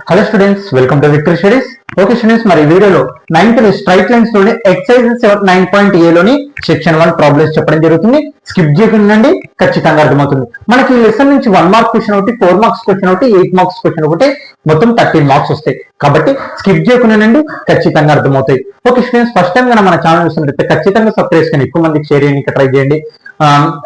Hello students, welcome to victory studies. Okay students, మరి వీడియోలో 9th straight lines లోని exercise 9.a లోని section 1 problems చెప్పడం జరుగుతుంది. స్కిప్ చేయకుండా ఖచ్చితంగా అర్థమవుతుంది. మనకి ఈ లెసన్ నుంచి 1 మార్క్ క్వశ్చన్ ఒకటి, 4 మార్క్స్ క్వశ్చన్ ఒకటి, 8 మార్క్స్ క్వశ్చన్ ఒకటి, మొత్తం 13 మార్క్స్ వస్తాయి. కాబట్టి స్కిప్ చేయకుండా ఖచ్చితంగా అర్థమవుతాయి. ఓకే స్టూడెంట్స్, ఫస్ట్ టైం మన ఛానల్ చూస్తున్నట్లయితే ఖచ్చితంగా సబ్స్క్రైబ్ చేసుకొని ఎక్కువ మందికి షేర్ చేయడానికి ట్రై చేయండి.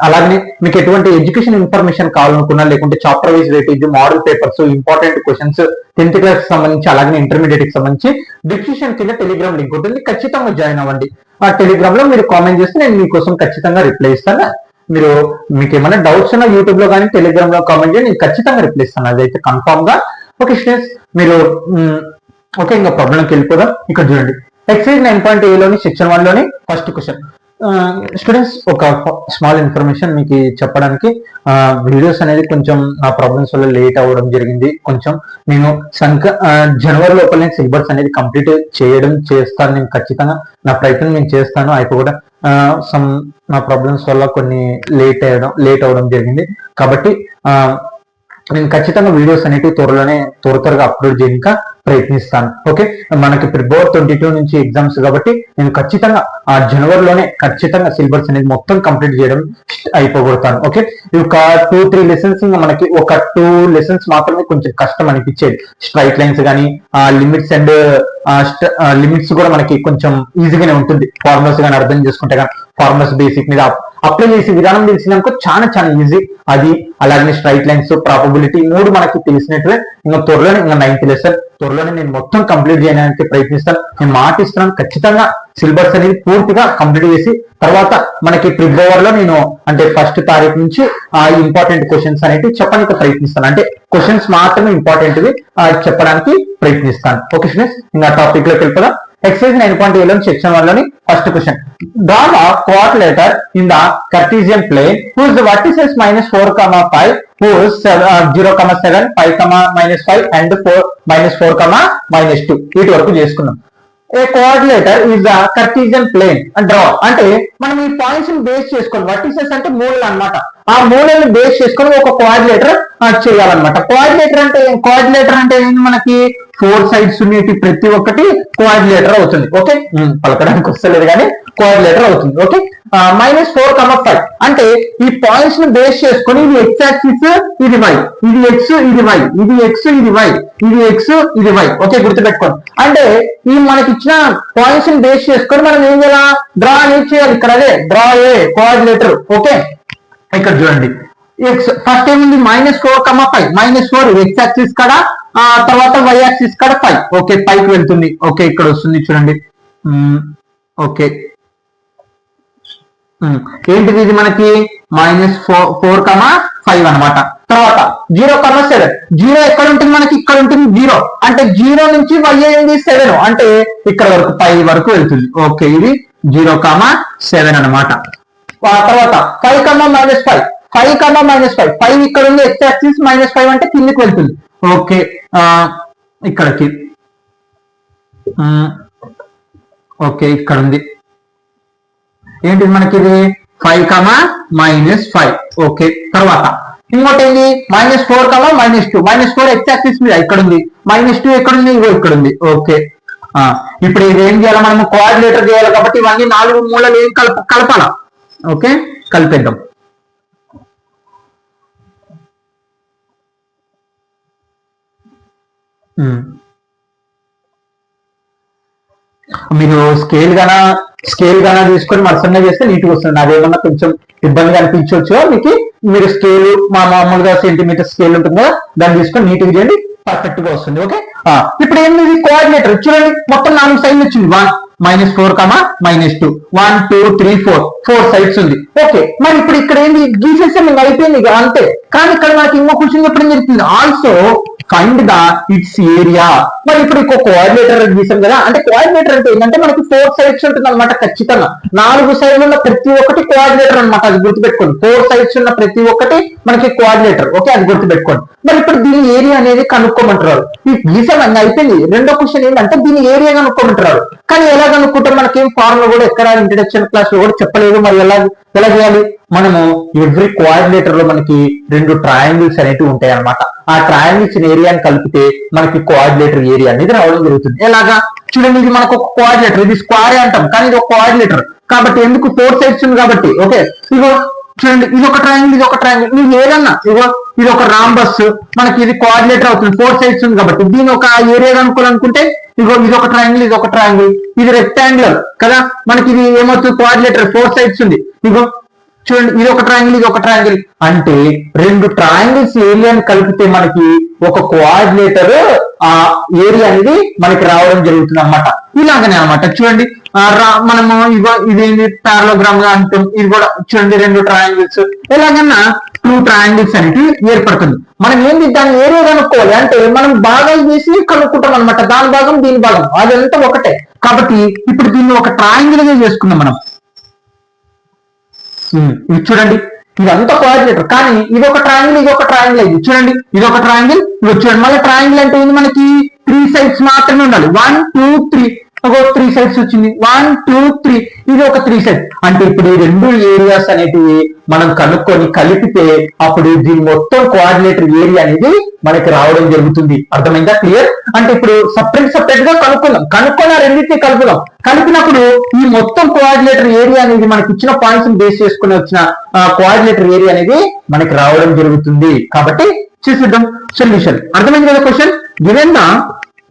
అలాగే మీకు ఎటువంటి ఎడ్యుకేషన్ ఇన్ఫర్మేషన్ కావాలనుకున్నా, లేకుంటే chapter wise weightage, model papers, important questions 10th class సంబంధించి, అలాగే ఇంటర్మీడియట్ కి సంబంధించి డిస్క్రిప్షన్ కింద టెలిగ్రామ్ లింక్ ఉంటుంది, ఖచ్చితంగా జాయిన్ అవ్వండి. ఆ టెలిగ్రామ్ లో మీరు కామెంట్ చేస్తే నేను మీకోసం ఖచ్చితంగా రిప్లై ఇస్తాను. మీకు ఏమైనా డౌట్స్ ఉన్నా యూట్యూబ్ లో కానీ టెలిగ్రామ్ లో కామెంట్ చేయండి, నేను ఖచ్చితంగా రిప్లై ఇస్తాను, అదైతే కన్ఫామ్ గా. ఓకే స్టూడెంట్స్, మీరు ఓకే ఇంకా ప్రాబ్లంకి వెళ్ళిపోదాం. ఇక్కడ చూడండి, ఎక్సర్సైజ్ 9.a లోని సెక్షన్ 1 లోని ఫస్ట్ క్వశ్చన్. స్టూడెంట్స్, ఒక స్మాల్ ఇన్ఫర్మేషన్ మీకు చెప్పడానికి, వీడియోస్ అనేది కొంచెం నా ప్రాబ్లమ్స్ వల్ల లేట్ అవ్వడం జరిగింది. కొంచెం నేను జనవరి లోపల సిలబస్ అనేది కంప్లీట్ చేస్తాను. నేను ఖచ్చితంగా నా ప్రయత్నం నేను చేస్తాను. అయితే కూడా నా ప్రాబ్లమ్స్ వల్ల కొన్ని లేట్ అవ్వడం జరిగింది. కాబట్టి నేను ఖచ్చితంగా వీడియోస్ అనేవి త్వరగా అప్లోడ్ చేయడానికి ప్రయత్నిస్తాను. ఓకే, మనకి ఫిబ్రవరి 22 నుంచి ఎగ్జామ్స్ కాబట్టి నేను ఖచ్చితంగా ఆ జనవరిలోనే ఖచ్చితంగా సిలబస్ అనేది మొత్తం కంప్లీట్ చేయడం అయిపోగొడతాను. ఓకే, ఒక 2-3 లెసన్స్, మనకి ఒక 2 లెసన్స్ మాత్రమే కొంచెం కష్టం అనిపించేది. స్ట్రైట్ లైన్స్ కానీ లిమిట్స్ అండ్ లిమిట్స్ కూడా మనకి కొంచెం ఈజీగానే ఉంటుంది. ఫార్ములాస్ కానీ అర్థం చేసుకుంటే కానీ ఫార్ములాస్ బేసిక్ మీద అప్లై చేసే విధానం తెలిసినాక చాలా ఈజీ అది. అలాగే స్ట్రైట్ లైన్స్, ప్రాబబిలిటీ 3 మనకి తెలిసినట్లే. ఇంకా త్వరలోనే 9th లెసన్ త్వరలోనే నేను మొత్తం కంప్లీట్ చేయడానికి ప్రయత్నిస్తాను. నేను మాట ఇస్తున్నాను, ఖచ్చితంగా సిలబస్ అనేది పూర్తిగా కంప్లీట్ చేసి తర్వాత మనకి ఫిబ్రవరిలో నేను అంటే 1st తారీఖు నుంచి ఆ ఇంపార్టెంట్ క్వశ్చన్స్ అనేవి చెప్పడానికి ప్రయత్నిస్తాను. అంటే క్వశ్చన్స్ మాత్రమే ఇంపార్టెంట్వి చెప్పడానికి ప్రయత్నిస్తాను. ఓకే స్టూడెంట్స్, ఇంకా టాపిక్ లోకి వెళ్ళిపోదాం. Exercise 9.a లోని సెక్షన్ 1 లోని first question. Draw a quadrilateral in the Cartesian plane whose vertices -4, 5, whose 0, 7, 5, -5 and 4, -4, -2 వీటి వరకు చేసుకున్నాం. A quadrilateral is the Cartesian plane draw అంటే మనం ఈ పాయింట్స్ ని బేస్ చేసుకొని, వర్టిసెస్ అంటే మూలలు అన్నమాట, ఆ మూలల్ని బేస్ చేసుకొని ఒక క్వాడ్రిలేటర్ చేయాలన్నమాట. క్వాడ్రిలేటర్ అంటే మనకి 4 సైడ్స్ ఉండేటి ప్రతి ఒక్కటి క్వాడ్రిలేటర్ అవుతుంది. ఓకే, పలకడానికి వస్తలేదు కానీ క్వాడ్రిలేటర్ అవుతుంది. ఓకే, -4, 5 అంటే ఈ పాయింట్స్ ని బేస్ చేసుకొని ఇది ఎక్స్ యాక్సిస్, ఇది వై, ఇది ఎక్స్, ఇది వై, ఇది ఎక్స్, ఇది వై, ఇది ఎక్స్, ఇది వై. ఓకే, గుర్తుపెట్టుకోండి. అంటే ఈ మనకి ఇచ్చిన పాయింట్స్ ని బేస్ చేసుకొని మనం ఏం చేయాలి, డ్రా అనేది చేయాలి. ఇక్కడ అదే డ్రా ఏ క్వాడ్రిలేటర్. ఓకే, ఇక్కడ చూడండి, ఎక్స్ ఫస్ట్ ఏముంది -4, 5, -4 ఎక్స్ యాక్సిస్ కాడ, తర్వాత వై యాక్సిస్ కాడ 5. ఓకే, పైకి వెళ్తుంది. ఓకే, ఇక్కడ వస్తుంది చూడండి. ఓకే, ఏంటిది, ఇది మనకి -4, 5 అనమాట. తర్వాత 0, 7, 0 ఎక్కడ ఉంటుంది మనకి, ఇక్కడ ఉంటుంది 0. అంటే 0 నుంచి y అయింది 7, అంటే ఇక్కడ వరకు 5 వరకు వెళ్తుంది. ఓకే, ఇది 0, 7 అనమాట. తర్వాత 5, -5, 5 ఇక్కడ ఉంది ఎక్స్ యాక్సిస్, -5 అంటే కిందికి వెళ్తుంది. ఓకే, ఇక్కడికి. ఓకే, ఇక్కడ ఉంది ఏంటిది మనకి, ఇది 5, -5. ఓకే, తర్వాత ఇంకోటి ఏంటి, -4, -2, -4 ఎక్స్ యాక్సిస్ మీద ఇక్కడ ఉంది, -2 ఎక్కడ ఉంది, ఇగో ఇక్కడ ఉంది. ఓకే, ఇప్పుడు ఇది ఏం చేయాలి, మనము కోఆర్డినేటర్ చేయాలి కాబట్టి ఇవన్నీ 4 మూలలు ఏం కలపాల. ఓకే, కలిపేద్దాం. మీరు స్కేల్ గానా తీసుకొని మరసంగా చేస్తే నీట్గా వస్తుంది. అదేమన్నా కొంచెం ఇబ్బందిగా అనిపించవచ్చు మీకు. మీరు స్కేల్ మామూలుగా సెంటీమీటర్ స్కేల్ ఉంటుంది కదా, దాన్ని తీసుకొని నీట్గా చేయండి, పర్ఫెక్ట్ గా వస్తుంది. ఓకే, ఇప్పుడు ఏంటి, కోఆర్డినేటర్ చూడండి, మొత్తం 4 సైడ్లు వచ్చింది. 1, -4, -2, 1, 2, 3, 4 సైడ్స్ ఉంది. ఓకే, మరి ఇప్పుడు ఇక్కడ ఏంటి, గీసేస్తే మీకు అయిపోయింది అంతే. కానీ ఇక్కడ నాకు ఇంకో క్వశ్చన్ చెప్పడం జరుగుతుంది, also find the its area. మరి ఇప్పుడు ఇంకో కోఆర్డినేటర్ గీసాం కదా, అంటే కోఆర్డినేటర్ అంటే ఏంటంటే మనకి 4 సైడ్స్ ఉంటుంది అనమాట. ఖచ్చితంగా 4 సైడ్లు ఉన్న ప్రతి ఒక్కటి కోఆర్డినేటర్ అనమాట, అది గుర్తుపెట్టుకోండి. 4 సైడ్స్ ఉన్న ప్రతి ఒక్కటి మనకి కోఆర్డినేటర్. ఓకే, అది గుర్తుపెట్టుకోండి. మరి ఇప్పుడు దీని ఏరియా అనేది కనుక్కోమంటారు. ఈ గీసాం అన్నీ అయిపోయింది. రెండో క్వశ్చన్ ఏంటంటే దీని ఏరియా కనుక్కోమంటారు. కానీ ఎలా కనుక్కుంటారు, మనకేం ఫార్ములా కూడా ఎక్కడ ఇంట్రడక్షన్ క్లాస్ లో కూడా చెప్పలేదు. మరి ఎలా చేయాలి, మనము ఎవ్రీ కోఆర్డినేటర్ లో మనకి 2 ట్రయాంగిల్స్ అనేవి ఉంటాయి అనమాట. ఆ ట్రయాంగిల్స్ ఏరియాని కలిపితే మనకి కోఆర్డినేటర్ ఏరియా అనేది రావడం జరుగుతుంది. ఎలాగా చూడండి, ఇది మనకు ఒక కోఆర్డినేటర్, ఇది స్క్వేర్ అంటాం కానీ ఇది ఒక కోఆర్డినేటర్ కాబట్టి ఎందుకు 4 సైడ్స్ ఉంది కాబట్టి. ఓకే, ఇగో చూడండి, ఇది ఒక ట్రయాంగిల్, ఇది ఒక ట్రయాంగిల్, నువ్వు ఏదన్నా ఇగో ఇది ఒక రాంబస్, మనకి ఇది కోఆర్డినేటర్ అవుతుంది, 4 సైడ్స్ ఉంది కాబట్టి దీని ఒక ఏరియా అనుకోవాలనుకుంటే ఇగో ఇది ఒక ట్రయాంగిల్, ఇది ఒక ట్రయాంగిల్, ఇది రెక్టాంగులర్ కదా, మనకి ఇది ఏమవుతుంది కోఆర్డినేటర్ 4 సైడ్స్ ఉంది. ఇగో చూడండి, ఇది ఒక ట్రయాంగిల్, ఇది ఒక ట్రయాంగిల్, అంటే రెండు ట్రయాంగిల్స్ ఏరియాని కలిపితే మనకి ఒక కోఆర్డినేటర్ ఆ ఏరియా అనేది మనకి రావడం జరుగుతుంది అన్నమాట. ఇలాగనే అనమాట. చూడండి, మనము ఇదేంటి పారలోగ్రామ్ గా అంటాం. ఇది కూడా చూడండి, రెండు ట్రయాంగిల్స్ ఎలాగన్నా 2 ట్రయాంగిల్స్ అనేవి ఏర్పడుతుంది. మనం ఏంటి దాని ఏరియా కనుక్కోవాలి అంటే మనం భాగాలు చేసి కనుక్కుంటాం అనమాట. దాని భాగం దీని భాగం అదంతా ఒకటే కాబట్టి ఇప్పుడు దీన్ని ఒక ట్రయాంగిల్ గా చేసుకున్నాం మనం. ఇది చూడండి, ఇదంతా కోఆర్డినేటర్ కానీ ఇది ఒక ట్రయాంగిల్, ఇది ఒక ట్రయాంగిల్ అయింది. చూడండి, ఇది ఒక ట్రయాంగిల్, ఇది చూడండి. మళ్ళీ ట్రయాంగిల్ అంటే ఏంది, మనకి 3 సైడ్స్ మాత్రమే ఉండాలి. 1 2 3 ఒక 3 సైడ్స్ వచ్చింది. 1 2 3 ఇది ఒక 3 సైడ్స్ అంటే ఇప్పుడు ఈ రెండు ఏరియాస్ అనేటివి మనం కనుక్కొని కలిపితే అప్పుడు దీని మొత్తం కోఆర్డినేటర్ ఏరియా అనేది మనకి రావడం జరుగుతుంది. అర్థమైందా? క్లియర్? అంటే ఇప్పుడు సపరేట్ గా కనుక్కొని ఆ రెండింటిని కలుపుదాం. కలిపినప్పుడు ఈ మొత్తం కోఆర్డినేటర్ ఏరియా అనేది మనకి ఇచ్చిన పాయింట్స్ బేస్ చేసుకుని వచ్చిన కోఆర్డినేటర్ ఏరియా అనేది మనకి రావడం జరుగుతుంది. కాబట్టి చూసిద్దాం సొల్యూషన్. అర్థమైంది కదా? క్వశ్చన్ గివెన్ ద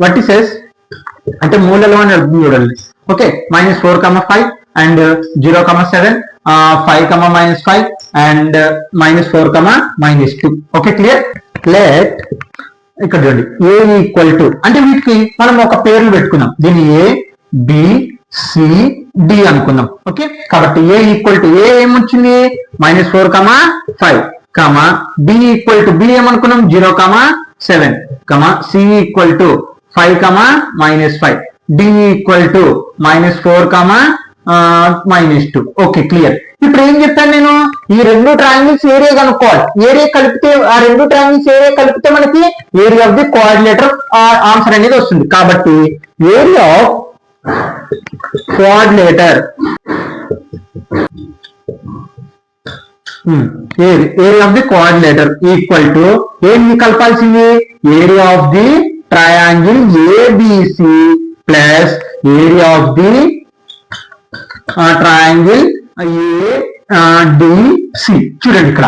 వర్టిసెస్ అంటే మూలలో అని అర్థం చూడండి. Okay, -4, 5 and 0, 7 5, -5 and -4, -2. Okay, clear? Let ఇక్కడ చూడండి ఏ ఈక్వల్ టు అంటే వీటికి మనం ఒక పేర్లు పెట్టుకుందాం. దీన్ని ఏ బి సి డి అనుకుందాం. ఓకే, కాబట్టి ఏ ఈక్వల్ టు ఏ ఏమొచ్చింది -4, 5 బి ఈక్వల్ టు బి ఏమనుకున్నాం 0, 7 C equal to 5, -5 D equal to -4, -2. Okay, clear. ఇప్పుడు ఏం చెప్పాను నేను, ఈ రెండు ట్రయాంగిల్స్ ఏరియా కనుక్కోవాలి. ఏరియా కలిపితే ఆ రెండు ట్రయాంగిల్స్ ఏరియా కలిపితే మనకి area of the coordinator answer అనేది వస్తుంది. కాబట్టి area of coordinator area of the coordinator equal to ఏంటి కలపాల్సింది area of the triangle ABC plus area of the triangle ADC. చూడండి ఇక్కడ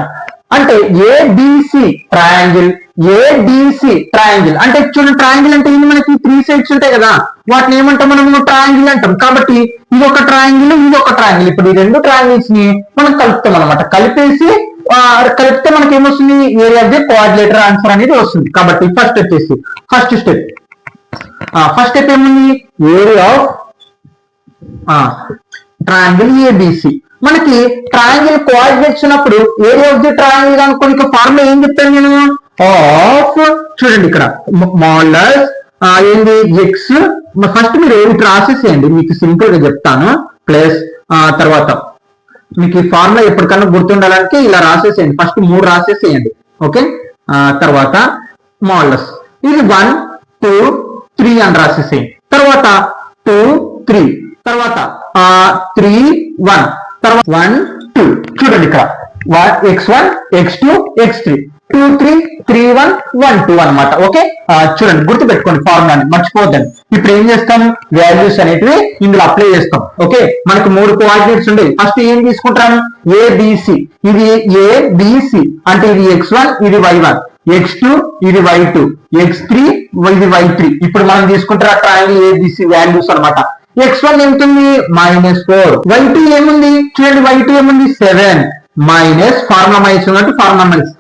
అంటే ఏబిసి ట్రయాంగిల్ అంటే చూడండి, ట్రయాంగిల్ అంటే ఇది మనకి 3 సైడ్స్ ఉంటాయి కదా, వాటిని ఏమంటాం మనము ట్రయాంగిల్ అంటాం. కాబట్టి ఇది ఒక ట్రయాంగిల్, ఇది ఒక ట్రయాంగిల్. ఇప్పుడు ఈ రెండు ట్రయాంగిల్స్ ని మనం కలుపుతాం అనమాట. కలిపితే మనకి ఏమొస్తుంది area of the coordinator answer అనేది వస్తుంది. కాబట్టి ఫస్ట్ స్టెప్ ఏముంది ఏరియా ఆఫ్ ట్రయాంగిల్ ఏబిసి. మనకి ట్రయాంగిల్ కోఆర్డినేట్స్ ఉన్నప్పుడు ఏరియా ఆఫ్ ది ట్రయాంగిల్ కనుక్కొని ఫార్ములా ఏం చెప్తాను నేను ఆఫ్ చూడండి ఇక్కడ మాడ్యులస్ ఏంది ఎక్స్. ఫస్ట్ మీరు ఇట్లా రాసేసేయండి, మీకు సింపుల్ గా చెప్తాను. ప్లస్ తర్వాత మీకు ఈ ఫార్ములా ఎప్పటికన్నా గుర్తుండాలంటే ఇలా రాసేసేయండి. ఫస్ట్ 3 రాసేసేయండి. ఓకే, తర్వాత మాడ్యులస్ ఇది 1 2 3 అని రాసేసేయండి. తర్వాత 2 3 తర్వాత 3 1 తర్వాత 1 2 చూడండి ఇక్కడ x1 x2 x3 2 3 3 1 1 2 అనమాట. ఓకే, చూడండి గుర్తు పెట్టుకోండి ఫార్ములాని, మర్చిపోద్దండి. ఇప్పుడు ఏం చేస్తాం వాల్యూస్ అనేటివి ఇందులో అప్లై చేస్తాం. ఓకే, మనకు 3 కోఆర్డినేట్స్ ఉండేవి. ఫస్ట్ ఏం తీసుకుంటాం ఏబిసి. ఇది ఏబిసి అంటే ఇది x1 ఇది y1 x2 ఇది y2 x3 ఇది y3. ఇప్పుడు మనం తీసుకుంటారు ట్రయాంగిల్ ఏబిసి వాల్యూస్ అనమాట. x1 ఏముంది -4, y2 ఏముంది చూడండి y2 ఏముంది 7 మైనస్ ఫార్ములా మైనస్ ఉన్నట్టు ఫార్ములా మైనస్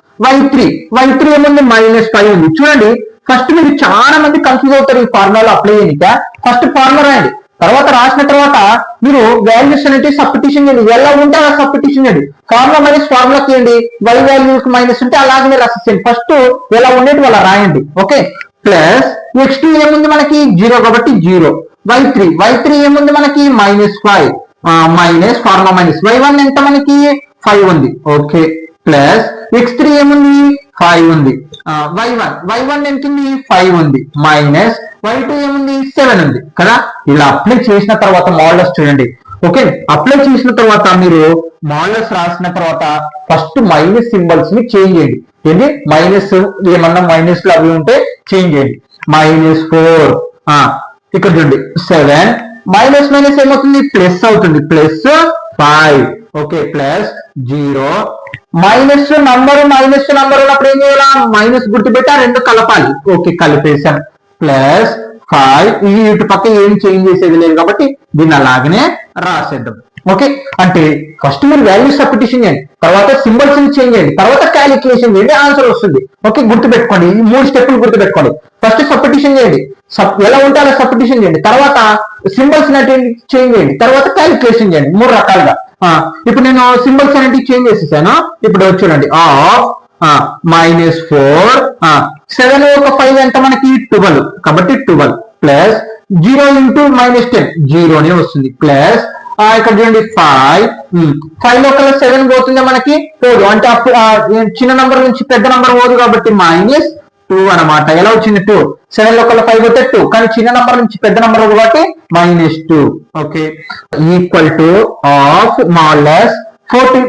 y3 ఏముంది -5 ఉంది. చూడండి ఫస్ట్ మీరు చాలా మంది కన్ఫ్యూజ్ అవుతారు ఈ ఫార్ములాలో అప్లై చేయనిక. ఫస్ట్ ఫార్ములా రాయండి, తర్వాత రాసిన తర్వాత మీరు వాల్యూస్ అనేది సబ్స్టిట్యూషన్ చేయండి. ఎలా ఉంటే అలా సబ్స్టిట్యూషన్ చేయండి. ఫార్ములా మైనస్ ఫార్ములా చేయండి, y వాల్యూస్ మైనస్ ఉంటే అలాగే రాసేయండి. ఫస్ట్ ఎలా ఉండేది అలా రాయండి. ఓకే, ప్లస్ x2 ఏముంది మనకి 0 కాబట్టి 0 y3 ఏముంది మనకి -5 మైనస్ ఫార్ములా మైనస్ y1 ఎంత మనకి 5 ఉంది. ఓకే, ప్లస్ x3 ఏముంది 5 ఉంది. y1 ఎంత ఉంది 5 ఉంది మైనస్ y2 ఏముంది 7 ఉంది కదా. ఇలా అప్లై చేసిన తర్వాత మాడ్యులస్ చూడండి. ఓకే, అప్లై చేసిన తర్వాత మీరు మాడ్యులస్ రాసిన తర్వాత ఫస్ట్ మైనస్ సింబల్స్ ని చేంజ్ చేయండి. ఏంటి మైనస్ ఏమన్నా మైనస్ లో అవి ఉంటే చేంజ్ చేయండి. -4 ఇక్కడ చూడండి 7 మైనస్ మైనస్ ఏమవుతుంది ప్లస్ అవుతుంది +5 ఓకే +0 మైనస్ నంబర్ ఉన్నప్పుడు ఏం చేయాలా మైనస్ గుర్తుపెట్టి ఆ రెండు కలపాలి. ఓకే కలిపేసాం +5 ఇటు పక్క ఏం చేంజ్ చేసేది లేదు కాబట్టి దీన్ని అలాగనే రాసేద్దాం. ఓకే అంటే ఫస్ట్ మీరు వాల్యూస్ సబ్స్టిట్యూషన్ చేయండి, తర్వాత సింబల్స్ ని చేంజ్ చేయండి, తర్వాత క్యాలిక్యులేషన్ చేయండి, ఆన్సర్ వస్తుంది. ఓకే గుర్తుపెట్టుకోండి ఈ 3 స్టెప్పులు గుర్తుపెట్టుకోండి. ఫస్ట్ సబ్స్టిట్యూషన్ చేయండి, ఎలా ఉంటే అలా సబ్స్టిట్యూషన్ చేయండి, తర్వాత సింబల్స్ చేంజ్ చేయండి, తర్వాత క్యాలిక్యులేషన్ చేయండి. 3 రకాలుగా. ఇప్పుడు నేను సింబల్స్ అనేవి చేంజ్ చేసేసాను. ఇప్పుడు చూడండి ఆఫ్ -4 7 ఒక 5 ఎంత మనకి 12 కాబట్టి 12 ప్లస్ 0 ఇంటూ -10 జీరోనే వస్తుంది ప్లస్ ఇక్కడ చూడండి 5 లో కల్లా 7 పోతుందా మనకి పోదు అంటే అప్పుడు చిన్న నంబర్ నుంచి పెద్ద నంబర్ పోదు కాబట్టి -2 అనమాట. ఎలా వచ్చింది 2 7 లో కల్లా 5 పోతే 2 కానీ చిన్న నంబర్ నుంచి పెద్ద నంబర్ కాబట్టి -2. Okay equal to of Malus 12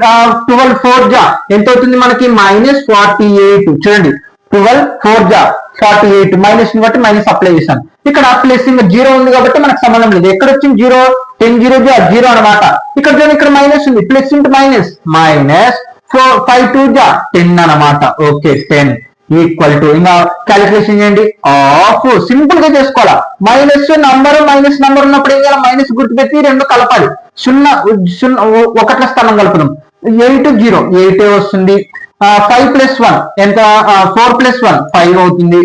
4 జా ఎంత అవుతుంది మనకి -48. చూడండి 12 4 జా 48 మైనస్ బట్టి మైనస్ అప్లై చేశాను. ఇక్కడ ప్లస్ ఇంకా 0 ఉంది కాబట్టి మనకు సంబంధం లేదు. ఎక్కడ వచ్చింది 0 10 0 జా 0 అనమాట. ఇక్కడ చూడండి ఇక్కడ మైనస్ ఉంది ప్లస్ ఇంటూ మైనస్ -5 2 జా 10 అనమాట. ఓకే 10 ఈక్వల్ టు ఇంకా క్యాలిక్యులేషన్ చేయండి ఆఫ్ సింపుల్ గా చేసుకోవాలా. మైనస్ నంబర్ ఉన్నప్పుడు ఏం చేయాలి మైనస్ గుర్తుపెట్టి రెండు కలపాలి. 0 1 స్థానం కలుపుదాం 8 0 8 వస్తుంది. 5 + 1 ఎంత 4 + 1 5 అవుతుంది.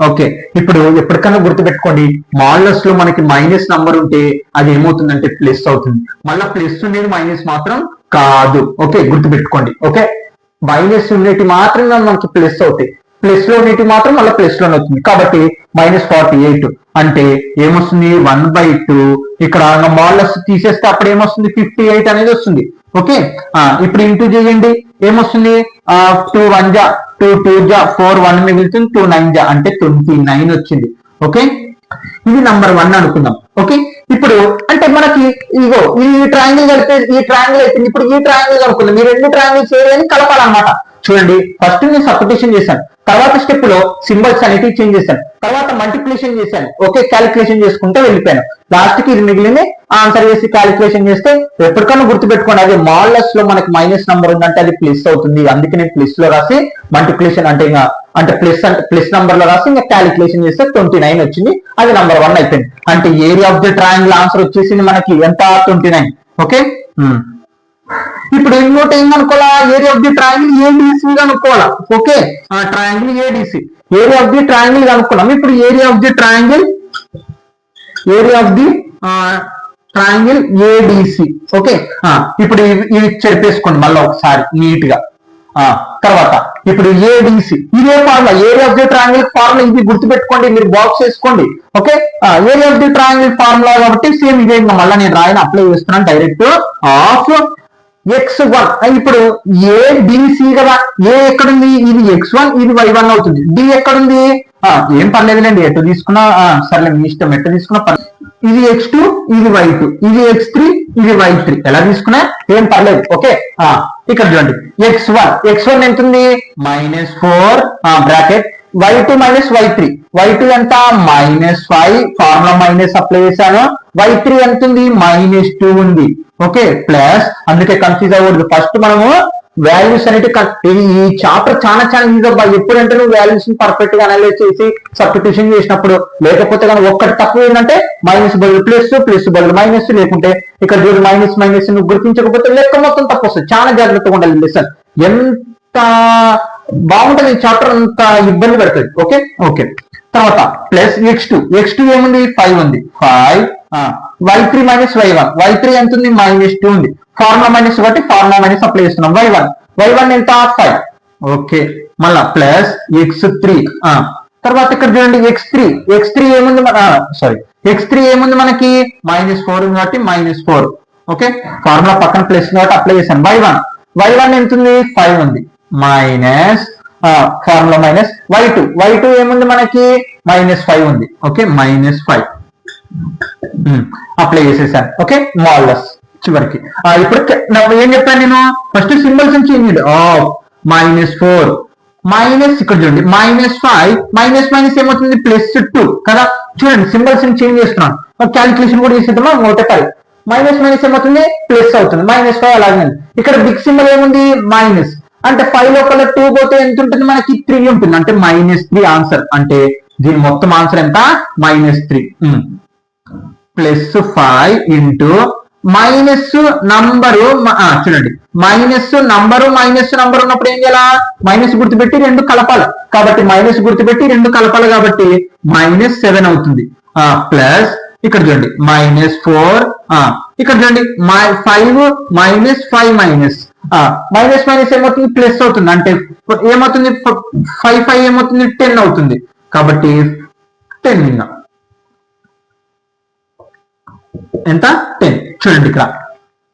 ఓకే ఇప్పుడు ఎప్పటికన్నా గుర్తుపెట్టుకోండి మాడ్యులస్ లో మనకి మైనస్ నంబర్ ఉంటే అది ఏమవుతుందంటే ప్లస్ అవుతుంది. మళ్ళీ ప్లస్ ఉండేది మైనస్ మాత్రం కాదు. ఓకే గుర్తుపెట్టుకోండి. ఓకే మైనస్ ఉండేటి మాత్రమే మనకి ప్లస్ అవుతాయి, ప్లస్ లో ఉండేటి మాత్రం మళ్ళీ ప్లస్ లోనే అవుతుంది. కాబట్టి -48 అంటే ఏమొస్తుంది 1/2. ఇక్కడ మాడ్యులస్ తీసేస్తే అప్పుడు ఏమొస్తుంది 58 అనేది వస్తుంది. ఓకే ఇప్పుడు ఇంటూ చేయండి ఏమొస్తుంది 2 1 జా 2 2 జా 4 1 మిగులుతుంది 2 9 జా అంటే 29 వచ్చింది. ఓకే ఇది నంబర్ 1 అనుకుందాం. ఓకే ఇప్పుడు అంటే మనకి ఇగో ఈ ట్రయాంగిల్ కలిపే ఈ ట్రయాంగిల్ అయిపోయింది. ఇప్పుడు ఈ ట్రయాంగిల్ కనుక్కుందాం. ఈ రెండు ట్రయాంగిల్స్ ఏదైనా కలపాలన్నమాట. చూడండి ఫస్ట్ నేను సబ్స్టిట్యూషన్ చేశాను, తర్వాత స్టెప్ లో సింబల్స్ అనేవి చేంజ్ చేశాను, తర్వాత మల్టిప్లికేషన్ చేశాను. ఓకే క్యాలిక్యులేషన్ చేసుకుంటూ వెళ్ళిపోయాను. లాస్ట్ కి ఇది మిగిలింది ఆన్సర్ చేసి క్యాలిక్యులేషన్ చేస్తే ఎప్పటికన్నా గుర్తుపెట్టుకోండి అది మాడ్యులస్ లో మనకి మైనస్ నంబర్ ఉందంటే అది ప్లస్ అవుతుంది. అందుకే నేను ప్లస్ లో రాసి మల్టిప్లికేషన్ అంటే ప్లస్ నంబర్ లో రాసి ఇంకా క్యాలిక్యులేషన్ చేస్తే 29 వచ్చింది. అది నంబర్ 1 అయిపోయింది. అంటే area of the triangle answer వచ్చేసింది మనకి ఎంత 29. ఓకే ఇప్పుడు ఇంకోటి ఏం కనుక్కోవాలా area of the triangle A D C కనుక్కోవాలా. Okay triangle A D C area of the triangle కనుక్కున్నాం. ఇప్పుడు area of the triangle A D C. Okay ఇప్పుడు ఇవి చెప్పేసుకోండి మళ్ళీ ఒకసారి నీట్ గా. తర్వాత ఇప్పుడు ఏడిసి ఇదే formula area of the triangle formula ఇది గుర్తుపెట్టుకోండి, మీరు బాక్స్ వేసుకోండి. Okay area of the triangle formula కాబట్టి సేమ్ ఇదే ఇంకా మళ్ళీ నేను రాయని అప్లై చేస్తున్నాను డైరెక్ట్ ఆఫ్ x1. ఇప్పుడు ఏబిసి కదా, ఏ ఎక్కడుంది ఇది x1 ఇది y1 అవుతుంది. డి ఎక్కడుంది ఏం పర్లేదులేండి ఎటు తీసుకున్నా సర్లే మీ ఇష్టం ఎటు తీసుకున్నా ఇది x2 ఇది y2 ఇది x3 ఇది y3 ఎలా తీసుకున్నా ఏం పర్లేదు. ఓకే ఇక్కడ చూడండి x1 ఎంత ఉంది -4 బ్రాకెట్ y2 -y3 y2 ఎంత -5 ఫార్ములా మైనస్ అప్లై చేశాను. y3 ఎంత ఉంది -2 ఉంది. ఓకే ప్లస్ అందుకే కన్ఫ్యూజ్ అవ్వకూడదు. ఫస్ట్ మనము వాల్యూస్ అనేవి ఈ చాప్టర్ చాలా యూజ్ అవ్వ ఎప్పుడంటే నువ్వు వాల్యూస్ ని పర్ఫెక్ట్ గా అనలైజ్ చేసి సబ్స్టిట్యూషన్ చేసినప్పుడు. లేకపోతే కానీ ఒక్కటి తక్కువ ఏంటంటే మైనస్ బదులు ప్లస్ ప్లస్ బదులు మైనస్ లేకుంటే ఇక్కడ చూడు మైనస్ నువ్వు గుర్తించకపోతే లెక్క మొత్తం తప్పు వస్తుంది. చాలా జాగ్రత్తగా ఉండాలి. లెసన్ ఎంత బాగుంటుంది ఈ చాప్టర్ అంత ఇబ్బంది పెడుతుంది. ఓకే ఓకే తర్వాత ప్లస్ x2 ఏముంది 5 ఉంది 5 y3 -y1 y3 ఎంత ఉంది -2 ఉంది. ఫార్ములా మైనస్ కాబట్టి ఫార్ములా మైనస్ అప్లై చేస్తున్నాం. y1 ఎంత 5. ఓకే మళ్ళా ప్లస్ x3 తర్వాత ఇక్కడ చూడండి x3 ఏముంది x3 ఏముంది మనకి -4 ఉంది కాబట్టి -4. ఓకే ఫార్ములా పక్కన ప్లస్ కాబట్టి అప్లై చేశాను. y1 ఎంత ఉంది 5 ఉంది మైనస్ ఫార్ములా మైనస్ y2 ఏముంది మనకి -5 ఉంది. ఓకే -5 అప్లై చేసేసాను. ఓకే మాడ్యులస్ చివరికి ఇప్పుడు ఏం చెప్పాను నేను ఫస్ట్ సింబల్స్ చేంజ్ చేయండి ఆఫ్ -4 మైనస్ ఇక్కడ చూడండి -5 మైనస్ మైనస్ ఏమవుతుంది +2 కదా. చూడండి సింబల్స్ ని చేంజ్ చేస్తున్నాను, క్యాలిక్యులేషన్ కూడా చేసేద్దామా. ఒకటేసారి మైనస్ మైనస్ ఏమవుతుంది ప్లస్ అవుతుంది, -5 అలాగే. ఇక్కడ బిగ్ సింబల్ ఏముంది మైనస్, అంటే 5 లోపల 2 పోతే ఎంత ఉంటుంది మనకి 3 ఉంటుంది, అంటే -3 ఆన్సర్. అంటే దీని మొత్తం ఆన్సర్ ఎంత -3 +5 ఇంటూ మైనస్ నంబరు. చూడండి మైనస్ నంబరు ఉన్నప్పుడు ఏం చేయాలా, మైనస్ గుర్తుపెట్టి రెండు కలపాలి కాబట్టి మైనస్ గుర్తుపెట్టి రెండు కలపాలి కాబట్టి -7 అవుతుంది. ప్లస్ ఇక్కడ చూడండి -4 ఇక్కడ చూడండి 5 -5 మైనస్ మైనస్ ఏమవుతుంది ప్లస్ అవుతుంది, అంటే ఏమవుతుంది 5 ఏమవుతుంది 10 అవుతుంది కాబట్టి 10 ఇంకా ఎంత 10. చూడండి ఇక్కడ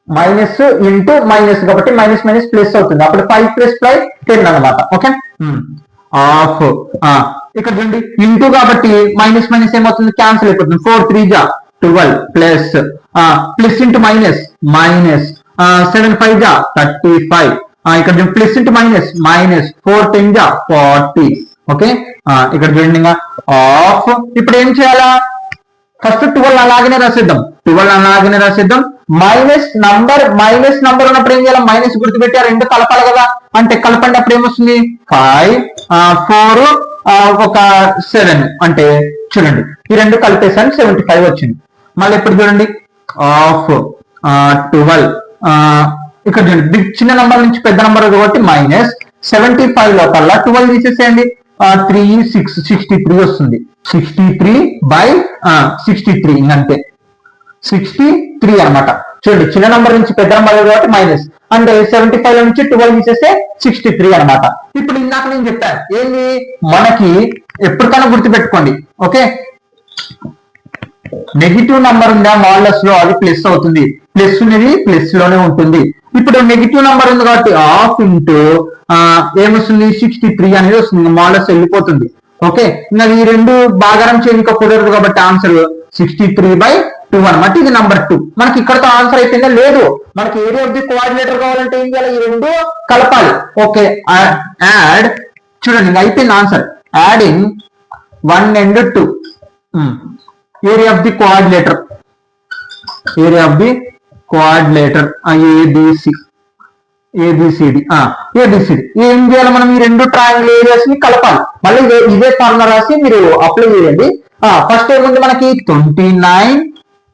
మైనస్ ఇంటూ మైనస్ కాబట్టి మైనస్ మైనస్ ప్లస్ అవుతుంది, అప్పుడు 5 + 5 10 అనమాట. ఓకే ఆఫ్ ఇక్కడ చూడండి ఇంటూ కాబట్టి మైనస్ మైనస్ ఏమవుతుంది క్యాన్సిల్ అయిపోతుంది, 4 3 జా 12 ప్లస్ ప్లస్ ఇంటూ మైనస్ 7 5 జా 35 ఇక్కడ ప్లస్ ఇంటూ మైనస్ 4 10 జా 40. ఓకే ఇక్కడ చూడండి ఇంకా ఆఫ్. ఇప్పుడు ఏం చేయాలా, ఫస్ట్ 12 అలాగనే రాసేద్దాం. మైనస్ నంబర్ ఉన్నప్పుడు ఏం చేయాలి, మైనస్ గుర్తుపెట్టి రెండు కలపాలి కదా, అంటే కలపండి అప్పుడు ఏమొస్తుంది 5 4 ఒక 7 అంటే చూడండి ఈ రెండు కలిపేసాను 75 వచ్చింది. మళ్ళీ ఇప్పుడు చూడండి ఆఫ్ 12 ఇక్కడ చూడండి చిన్న నంబర్ నుంచి పెద్ద నంబర్ కాబట్టి -75 లోపల 12 తీసేసేయండి, 3 6 63 వస్తుంది, 63/63 ఇంకంతే 63 అనమాట. చూడండి చిన్న నంబర్ నుంచి పెద్ద నంబర్ కాబట్టి మైనస్, అంటే 75 లో నుంచి 12 తీసేస్తే 63 అనమాట. ఇప్పుడు ఇందాక నేను చెప్పాను ఏంది, మనకి ఎప్పటికైనా గుర్తుపెట్టుకోండి. ఓకే నెగిటివ్ నంబర్ ఉందా మాడ్యులస్ లో అది ప్లస్ అవుతుంది, ప్లస్ ఉన్నది ప్లస్ లోనే ఉంటుంది. ఇప్పుడు నెగిటివ్ నంబర్ ఉంది కాబట్టి హాఫ్ ఇంటూ ఏమొస్తుంది 63 అనేది వస్తుంది, మాడ్యులస్ వెళ్ళిపోతుంది. ఓకే ఇంకా ఈ రెండు భాగారం చేయక కుదరదు కాబట్టి ఆన్సర్ 63/2 అనమాట. ఇది నంబర్ 2. మనకి ఇక్కడతో ఆన్సర్ అయిపోయిందా లేదు, మనకి ఏరియా ఆఫ్ ది కోఆర్డినేటర్ కావాలంటే ఏం చేయాలి, ఈ రెండు కలపాలి. ఓకే యాడ్ చూడండి ఇంకా అయిపోయింది answer, adding 1 and 2 area of the coordinator ABCD ఏం చేయాలి, మనం ఈ రెండు ట్రయాంగిల్ ఏరియాస్ ని కలపాలి. మళ్ళీ ఇదే ఫార్ములా రాసి మీరు అప్లై చేయండి. ఫస్ట్ ఏముంది మనకి 29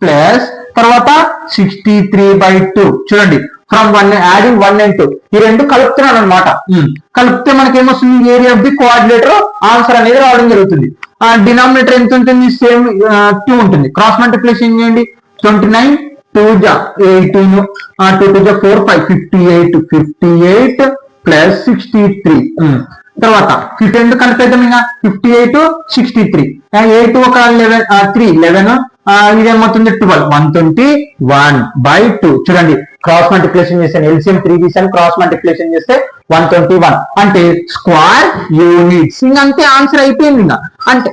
ప్లస్ తర్వాత 63/2 చూడండి ఫ్రమ్ 1 యాడింగ్ 1 and 2 ఈ రెండు కలుపుతున్నాను అనమాట. కలిపితే మనకి ఏమొస్తుంది, area of the coordinator answer అనేది రావడం జరుగుతుంది. డినామినేటర్ ఎంత ఉంటుంది, సేమ్ 2 ఉంటుంది. క్రాస్ మల్టిప్లికేషన్ చేయండి, 29 2 జా 18 2 2 జా 4 5 58 ప్లస్ 63 తర్వాత 52 కలిపేద్దాం ఇంకా 58 63 8 ఒక 11 ఇదేమవుతుంది 12 121/2 చూడండి క్రాస్ మల్టిప్లికేషన్ చేశాను, ఎల్సిఎం 3 తీసాను, క్రాస్ మల్టిప్లికేషన్ చేస్తే 121 అంటే స్క్వేర్ యూనిట్స్. ఇంకంతే ఆన్సర్ అయిపోయింది ఇంకా అంటే.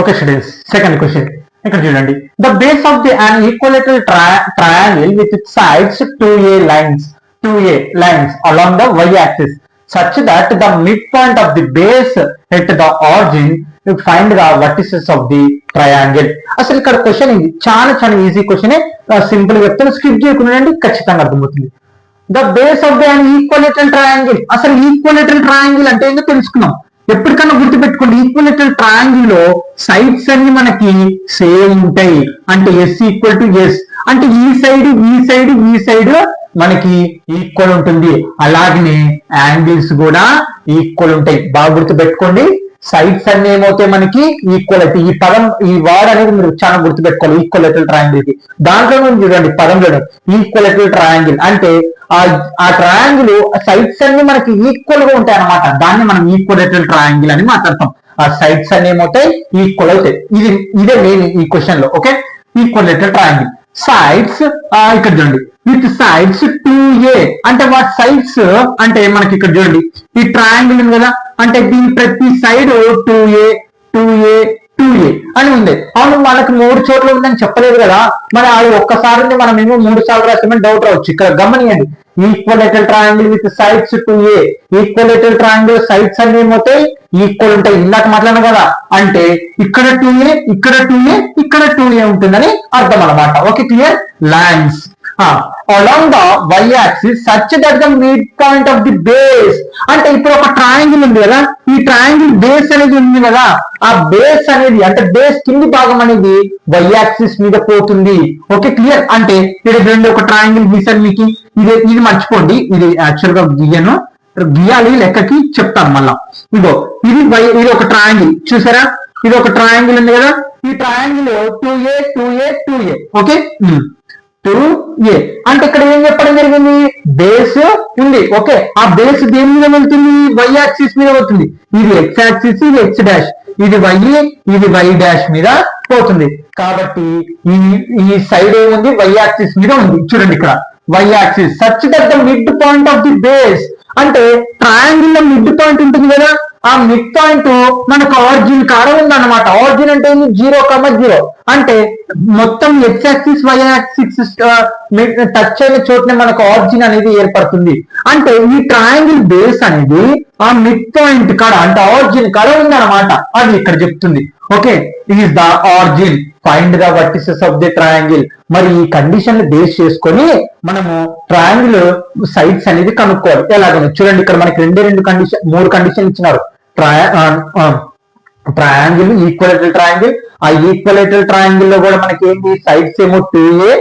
ఓకే స్టూడెంట్స్ సెకండ్ క్వశ్చన్ ఇక్కడ చూడండి, the base of the an equilateral triangle with its sides 2a lines along the y-axis such that the midpoint of the base at the origin find the vertices of the triangle. అసలు ఇక్కడ question ఇది చాలా easy question, simple గా చెప్తాను, skip చేయకుండా ఖచ్చితంగా అర్థమవుతుంది. The base of the an equilateral triangle, అసలు ఈక్వలేటరల్ ట్రయాంగిల్ అంటే ఏంటో తెలుసుకున్నాం. ఎప్పటికన్నా గుర్తుపెట్టుకోండి, ఈక్వలేటరల్ ట్రయాంగిల్ లో సైడ్స్ అన్ని మనకి సేమ్ ఉంటాయి, అంటే S = S అంటే ఈ సైడ్ మనకి ఈక్వల్ ఉంటుంది, అలాగనే యాంగిల్స్ కూడా ఈక్వల్ ఉంటాయి. బాగా గుర్తుపెట్టుకోండి, సైడ్స్ అన్ని ఏమవుతాయి మనకి ఈక్వల్ అయితే ఈ పదం ఈ వర్డ్ అనేది మీరు చాలా గుర్తుపెట్టుకోవాలి ఈక్వలేటరల్ ట్రయాంగిల్ కి. దాంట్లో చూడండి పదంలో ఈక్వలేటరల్ ట్రయాంగిల్ అంటే ఆ ట్రయాంగిల్ సైడ్స్ అన్ని మనకి ఈక్వల్ గా ఉంటాయి అనమాట, దాన్ని మనం ఈక్వలేటరల్ ట్రయాంగిల్ అని మాట్లాడతాం. ఆ సైడ్స్ అన్ని ఏమవుతాయి ఈక్వల్ అవుతాయి. ఇదే మెయిన్ ఈ క్వశ్చన్ లో. ఓకే ఈక్వలేటరల్ ట్రయాంగిల్ సైడ్స్ ఇక్కడ చూడండి విత్ సైడ్స్ 2a అంటే వాట్ సైడ్స్ అంటే మనకి ఇక్కడ చూడండి ఈ ట్రయాంగిల్ ఉంది కదా, అంటే దీని ప్రతి సైడ్ 2a 2a అని ఉంది. అవును మనకు 3 చోట్ల ఉందని చెప్పలేదు కదా, మరి అది ఒక్కసారి మనం ఏమో 3 సార్లు రాసామని డౌట్ రావచ్చు. ఇక్కడ గమనియండి, equilateral triangle with sides 2a, equilateral triangle sides అన్ని ఏమవుతాయి, ఈక్వల్ ఉంటాయి. ఇందాక మాట్లాడాను కదా, అంటే ఇక్కడ 2a, ఇక్కడ 2a, ఇక్కడ 2a ఉంటుందని అర్థం అనమాట. Okay, clear. Lines along the y-axis such that the midpoint of the base, అంటే ఇప్పుడు ఒక ట్రయాంగిల్ ఉంది కదా, ఈ ట్రయాంగిల్ బేస్ అనేది ఉంది కదా, ఆ బేస్ అనేది అంటే బేస్ కింది భాగం అనేది y-axis మీద పోతుంది. Okay, clear. అంటే ఇక్కడ ఒక ట్రయాంగిల్ గీసాను మీకు, ఇది మర్చిపోండి, ఇది యాక్చువల్ గా గీయాలి, లెక్కకి చెప్తాను మళ్ళా. ఇదో ఇది ఒక ట్రయాంగిల్ చూసారా, ఇది ఒక ట్రయాంగిల్ ఉంది కదా, ఈ triangle 2a 2a 2a. Okay, 2a అంటే ఇక్కడ ఏం చెప్పడం జరిగింది, బేస్ ఉంది. ఓకే, ఆ బేస్ దేని మీద వెళ్తుంది, y-యాక్సిస్ మీద వెళ్తుంది. ఇది x-యాక్సిస్, ఇది x', ఇది y, ఇది y' మీద పోతుంది. కాబట్టి ఈ సైడ్ ఏముంది, y-యాక్సిస్ మీద ఉంది. చూడండి ఇక్కడ y axis such that the mid point of the base, అంటే ట్రయాంగిల్ లో మిడ్ పాయింట్ ఉంటుంది కదా, ఆ మిడ్ పాయింట్ మనకు ఆరిజిన్ కాడ ఉందన్నమాట. ఆరిజిన్ అంటే 0,0 అంటే మొత్తం x-యాక్సిస్ y-యాక్సిస్ టచ్ అయిన చోటనే మనకు ఆరిజిన్ అనేది ఏర్పడుతుంది. అంటే ఈ ట్రయాంగిల్ బేస్ అనేది ఆ మిడ్ పాయింట్ కాడ అంటే ఆరిజిన్ కాడ ఉందన్నమాట, అది ఇక్కడ చెప్తుంది. Okay, it is the origin, find the vertices of the triangle. మరి ఈ కండిషన్ బేస్ చేసుకొని మనము ట్రయాంగిల్ సైడ్స్ అనేది కనుక్కోవాలి. ఎలాగని చూడండి, ఇక్కడ మనకి 3 కండిషన్ ఇచ్చినారు. ట్రయాంగిల్, ఈక్వలేటరల్ ట్రయాంగిల్, ఆ ఈక్వలేటరల్ ట్రయాంగిల్ లో కూడా మనకి ఏంటి, సైడ్స్ ఏమో 2a,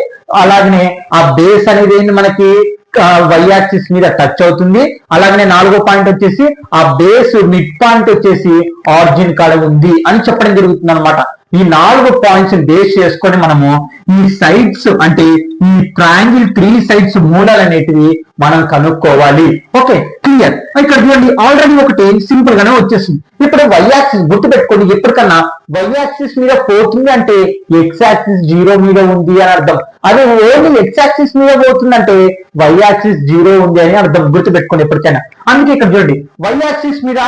అలాగనే ఆ బేస్ అనేది ఏంటి మనకి y-యాక్సిస్ మీద టచ్ అవుతుంది. అలాగనే 4వ పాయింట్ వచ్చేసి ఆ బేస్ మిడ్ పాయింట్ వచ్చేసి ఆరిజిన్ కాడ ఉంది అని చెప్పడం జరుగుతుంది అనమాట. ఈ 4 పాయింట్స్ బేస్ చేసుకొని మనము ఈ సైడ్స్ అంటే ఈ ట్రయాంగిల్ 3 సైడ్స్ మూలాలు అనేటివి మనం కనుక్కోవాలి. Okay, clear. ఇక్కడ చూడండి, ఆల్రెడీ ఒకటి సింపుల్ గానే వచ్చేసింది. ఇప్పుడు y-యాక్సిస్ గుర్తుపెట్టుకోండి, ఎప్పటికన్నా y-యాక్సిస్ మీద పోతుంది అంటే x-యాక్సిస్ 0 మీద ఉంది అని అర్థం. అదే ఓన్లీ x-యాక్సిస్ మీద పోతుందంటే y-యాక్సిస్ 0 ఉంది అని అర్థం. గుర్తుపెట్టుకోండి ఎప్పటికైనా. అందుకే ఇక్కడ చూడండి, y-యాక్సిస్ మీద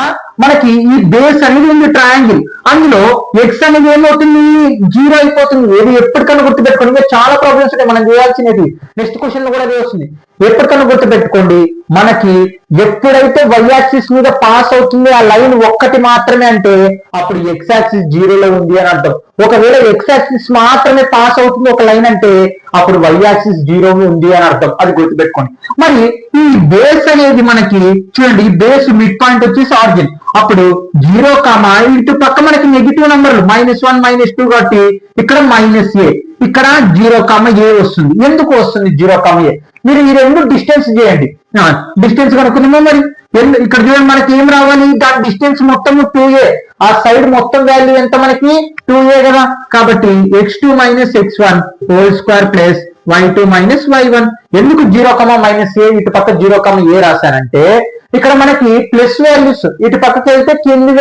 మనకి ఈ బేస్ అనేది ఉంది ట్రయాంగిల్, అందులో x అనేది ఏమవుతుంది, 0 అయిపోతుంది. ఏది ఎప్పటికన్నా గుర్తుపెట్టుకోండి, ఇంకా చాలా ప్రాబ్లమ్స్ ఉంటాయి మనం చేయాల్సినవి. నెక్స్ట్ క్వశ్చన్ లో కూడా అదే వస్తుంది. ఎప్పటికన్నా గుర్తుపెట్టుకోండి, మనకి ఎప్పుడైతే y-యాక్సిస్ మీద పాస్ అవుతుంది ఆ లైన్ ఒక్కటి మాత్రమే అంటే అప్పుడు x-యాక్సిస్ 0లో ఉంది అని అర్థం. ఒకవేళ x-యాక్సిస్ మాత్రమే పాస్ అవుతుంది ఒక లైన్ అంటే అప్పుడు y-యాక్సిస్ 0 ఉంది అని అర్థం. అది గుర్తుపెట్టుకోండి. మరి ఈ బేస్ అనేది మనకి చూడండి, ఈ బేస్ మిడ్ పాయింట్ వచ్చేసి ఆరిజిన్, అప్పుడు 0, ఇటు పక్క మనకి నెగిటివ్ నంబర్లు -1 -2 కాబట్టి ఇక్కడ -a, ఇక్కడ 0, a వస్తుంది. ఎందుకు వస్తుంది 0, a? మీరు ఈ రెండు డిస్టెన్స్ చేయండి, డిస్టెన్స్ కనుక్కున్నామో. మరి ఇక్కడ చూడండి, మనకి ఏం రావాలి, దాని డిస్టెన్స్ మొత్తం 2a, ఆ సైడ్ మొత్తం వాల్యూ ఎంత మనకి 2a కదా. కాబట్టి x2 - x1 whole square plus y2 - y1. ఎందుకు 0, a ఇటు పక్క 0, a రాశానంటే ఇక్కడ మనకి ప్లస్ వాల్యూస్ ఇటు పక్కకి వెళ్తే కింది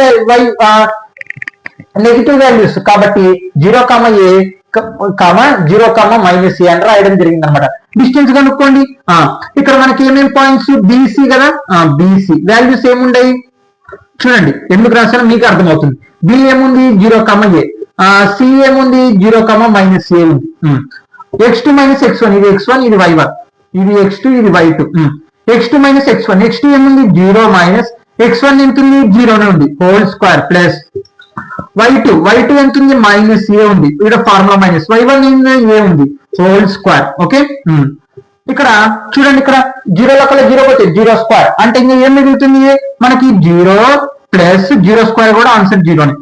నెగిటివ్ వాల్యూస్, కాబట్టి 0, a 0, -a అని రాయడం జరిగింది అనమాట. డిస్టెన్స్ కనుక్కోండి. ఇక్కడ మనకి ఏమేమి పాయింట్స్, బీసీ కదా, బీసీ వాల్యూస్ ఏముండయి చూడండి. ఎందుకు రాశారో మీకు అర్థమవుతుంది. బి ఏముంది 0, a, సి ఏముంది 0, -a ఉంది. x2 - x1, ఇది x1, ఇది y1, ఇది x2, ఇది y2. x2 - x1, x2 ఏముంది 0 x1 ఎంత ఉంది 0 ఉంది హోల్ స్క్వేర్ ప్లస్ y2 ఎంత ఉంది -a ఉంది, ఇక్కడ ఫార్ములా మైనస్, y1 ఏ ఉంది హోల్ స్క్వేర్. ఓకే, ఇక్కడ చూడండి, ఇక్కడ 0 లోపల 0 పోతే 0 స్క్వేర్ అంటే ఇంకా ఏం మిగులుతుంది మనకి 0 ప్లస్ 0 స్క్వేర్ కూడా ఆన్సర్ 0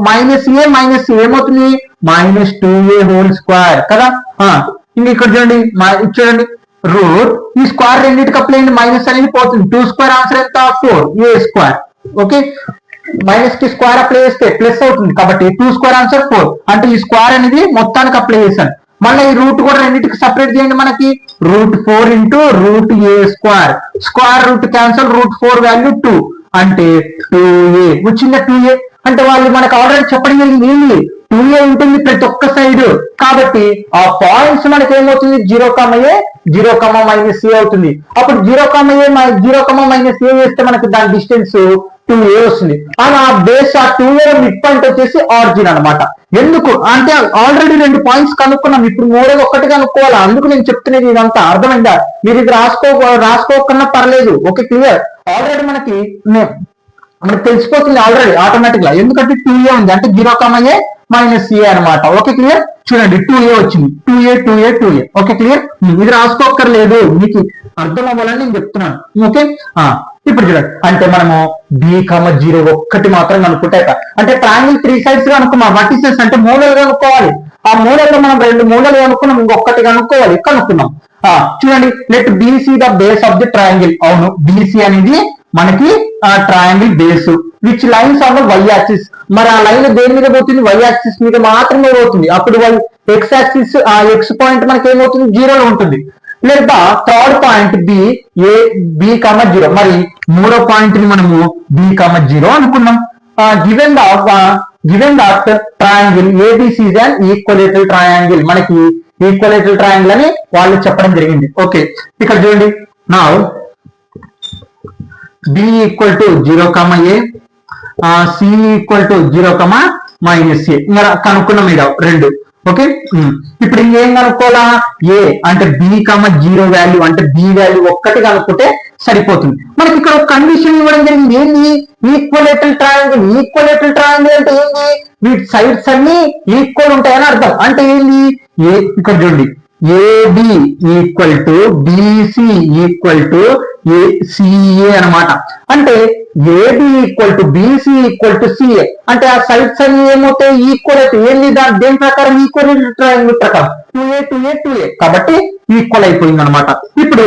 మైనస్ ఏమవుతుంది -2a హోల్ స్క్వేర్ కదా. ఇంకా ఇక్కడ చూడండి రూట్ ఈ స్క్వేర్ రెండింటికి అప్లై అయింది, మైనస్ అనేది పోతుంది. 2 స్క్వేర్ ఆన్సర్ ఎంత 4a స్క్వేర్. ఓకే, మైనస్ కి స్క్వేర్ అప్లై చేస్తే ప్లస్ అవుతుంది కాబట్టి 2 స్క్వేర్ ఆన్సర్ 4. అంటే ఈ స్క్వేర్ అనేది మొత్తానికి అప్లై చేశాను. మళ్ళీ ఈ రూట్ కూడా రెండింటికి సపరేట్ చేయండి, మనకి √4 × √a square, square root cancel, √4 value 2 అంటే 2a వచ్చిందా. 2a అంటే వాళ్ళు మనకు ఆల్రెడీ చెప్పడం జరిగింది, ఏంటి 2a ఉంటుంది ప్రతి ఒక్క సైడ్. కాబట్టి ఆ పాయింట్స్ మనకి ఏమవుతుంది 0, a 0, -a అవుతుంది. అప్పుడు 0, a 0, -a వేస్తే మనకి దాని డిస్టెన్స్ 2a వస్తుంది. ఆ బేస్ ఆ 2a మిడ్ పాయింట్ వచ్చేసి ఆరిజిన్ అనమాట. ఎందుకు అంటే ఆల్రెడీ 2 పాయింట్స్ కనుక్కున్నాం, ఇప్పుడు మూడోది ఒక్కటి కనుక్కోవాలా, అందుకు నేను చెప్తున్నది. ఇదంతా అర్థమైందా? మీరు ఇది రాసుకోకుండా పర్లేదు. Okay, clear. ఆల్రెడీ మనకి తెలిసిపోతుంది ఆల్రెడీ ఆటోమేటిక్ గా, ఎందుకంటే 2a ఉంది అంటే 0, a అనమాట. Okay, clear. చూడండి 2a వచ్చింది, 2a. Okay, clear. ఇది రాసుకోక్కర్లేదు, మీకు అర్థం అవ్వాలని నేను చెప్తున్నాను. ఓకే, ఇప్పుడు చూడండి, అంటే మనము b,0 ఒక్కటి మాత్రం కనుక్కుంటే అంటే ట్రయాంగిల్ 3 sides కనుక్కున్నాం. వర్టిసెస్ అంటే మూలలు కనుక్కోవాలి. ఆ మూలలో మనం 2 మూలలు కనుక్కున్నాం, ఇంకొకటి కనుక్కున్నాం. చూడండి, let BC the base of the triangle. అవును, BC అనేది మనకి triangle base which lines on Y axis. మరి ఆ లైన్ దేని మీద పోతుంది? వై యాక్సిస్ మీద మాత్రమే పోతుంది. అప్పుడు ఎక్స్ యాక్సిస్ ఆ ఎక్స్ పాయింట్ మనకి ఏమవుతుంది? 0లో ఉంటుంది. లేదా థర్డ్ పాయింట్ B,0. మరి మూడో పాయింట్ ని మనము B,0 అనుకున్నాం. Given that triangle ABC is an equilateral triangle. మనకి ఈక్వలేటరల్ ట్రయాంగిల్ అని వాళ్ళు చెప్పడం జరిగింది. ఓకే, ఇక్కడ చూడండి, నా B = 0, A, C = 0, -a. మరి కనుక్కున్నాం మీద 2. ఓకే, ఇప్పుడు ఇంకేం కనుక్కోవాలా? A అంటే B,0 వాల్యూ అంటే B వాల్యూ ఒక్కటి కనుక్కుంటే సరిపోతుంది. మనకి ఇక్కడ ఒక కండిషన్ ఇవ్వడం జరిగింది. ఏంది? Equilateral triangle. ఈక్వలేటరల్ ట్రయాంగిల్ అంటే ఏంది? వీటి సైడ్స్ అన్ని ఈక్వల్ ఉంటాయని అర్థం. అంటే ఏంది? ఇక్కడ చూడండి, AB = BC = CA అనమాట. అంటే AB = BC = CA అంటే ఆ సైడ్స్ అన్ని ఏమవుతాయి? ఈక్వల్ అయితే. ఏంది? దేని ప్రకారం? ఈక్వల్ ట్రయాంగిల్ ప్రకారం 2a. కాబట్టి ఈక్వల్ అయిపోయింది అనమాట. ఇప్పుడు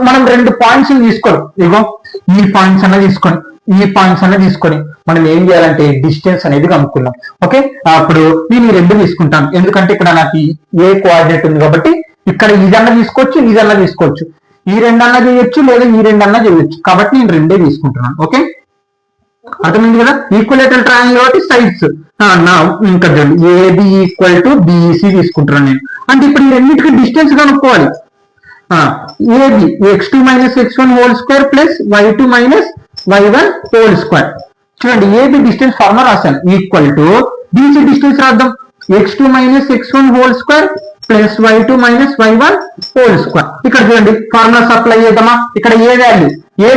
మనం 2 పాయింట్స్ తీసుకోండి. ఇగో ఈ పాయింట్స్ అన్న తీసుకొని మనం ఏం చేయాలంటే డిస్టెన్స్ అనేది కనుక్కున్నాం. ఓకే, అప్పుడు నేను 2 తీసుకుంటాను, ఎందుకంటే ఇక్కడ నాకు ఏ కోఆర్డినేట్ ఉంది కాబట్టి ఇక్కడ ఇదన్నా తీసుకోవచ్చు, ఈ 2 అన్నా చేయొచ్చు, లేదా ఈ 2 అన్నా చేయొచ్చు. కాబట్టి నేను 2 తీసుకుంటున్నాను. ఓకే, అర్థమైంది కదా? ఈక్వలేటరల్ ట్రయాంగిల్ కాబట్టి సైడ్స్ ఇంకా AB = BC తీసుకుంటున్నాను నేను. అంటే ఇప్పుడు ఈ రెండింటికి డిస్టెన్స్ కనుక్కోవాలి. AB x2 - x1 whole square plus y2 - y1 whole square. చూడండి, AB డిస్టెన్స్ ఫార్ములా రాశాను, ఈక్వల్ టు BC డిస్టెన్స్ రాద్దాం, x2 - x1 whole square plus y2 - y1 whole square. ఇక్కడ చూడండి, ఫార్ములా సప్లై చేద్దామా? ఇక్కడ ఏ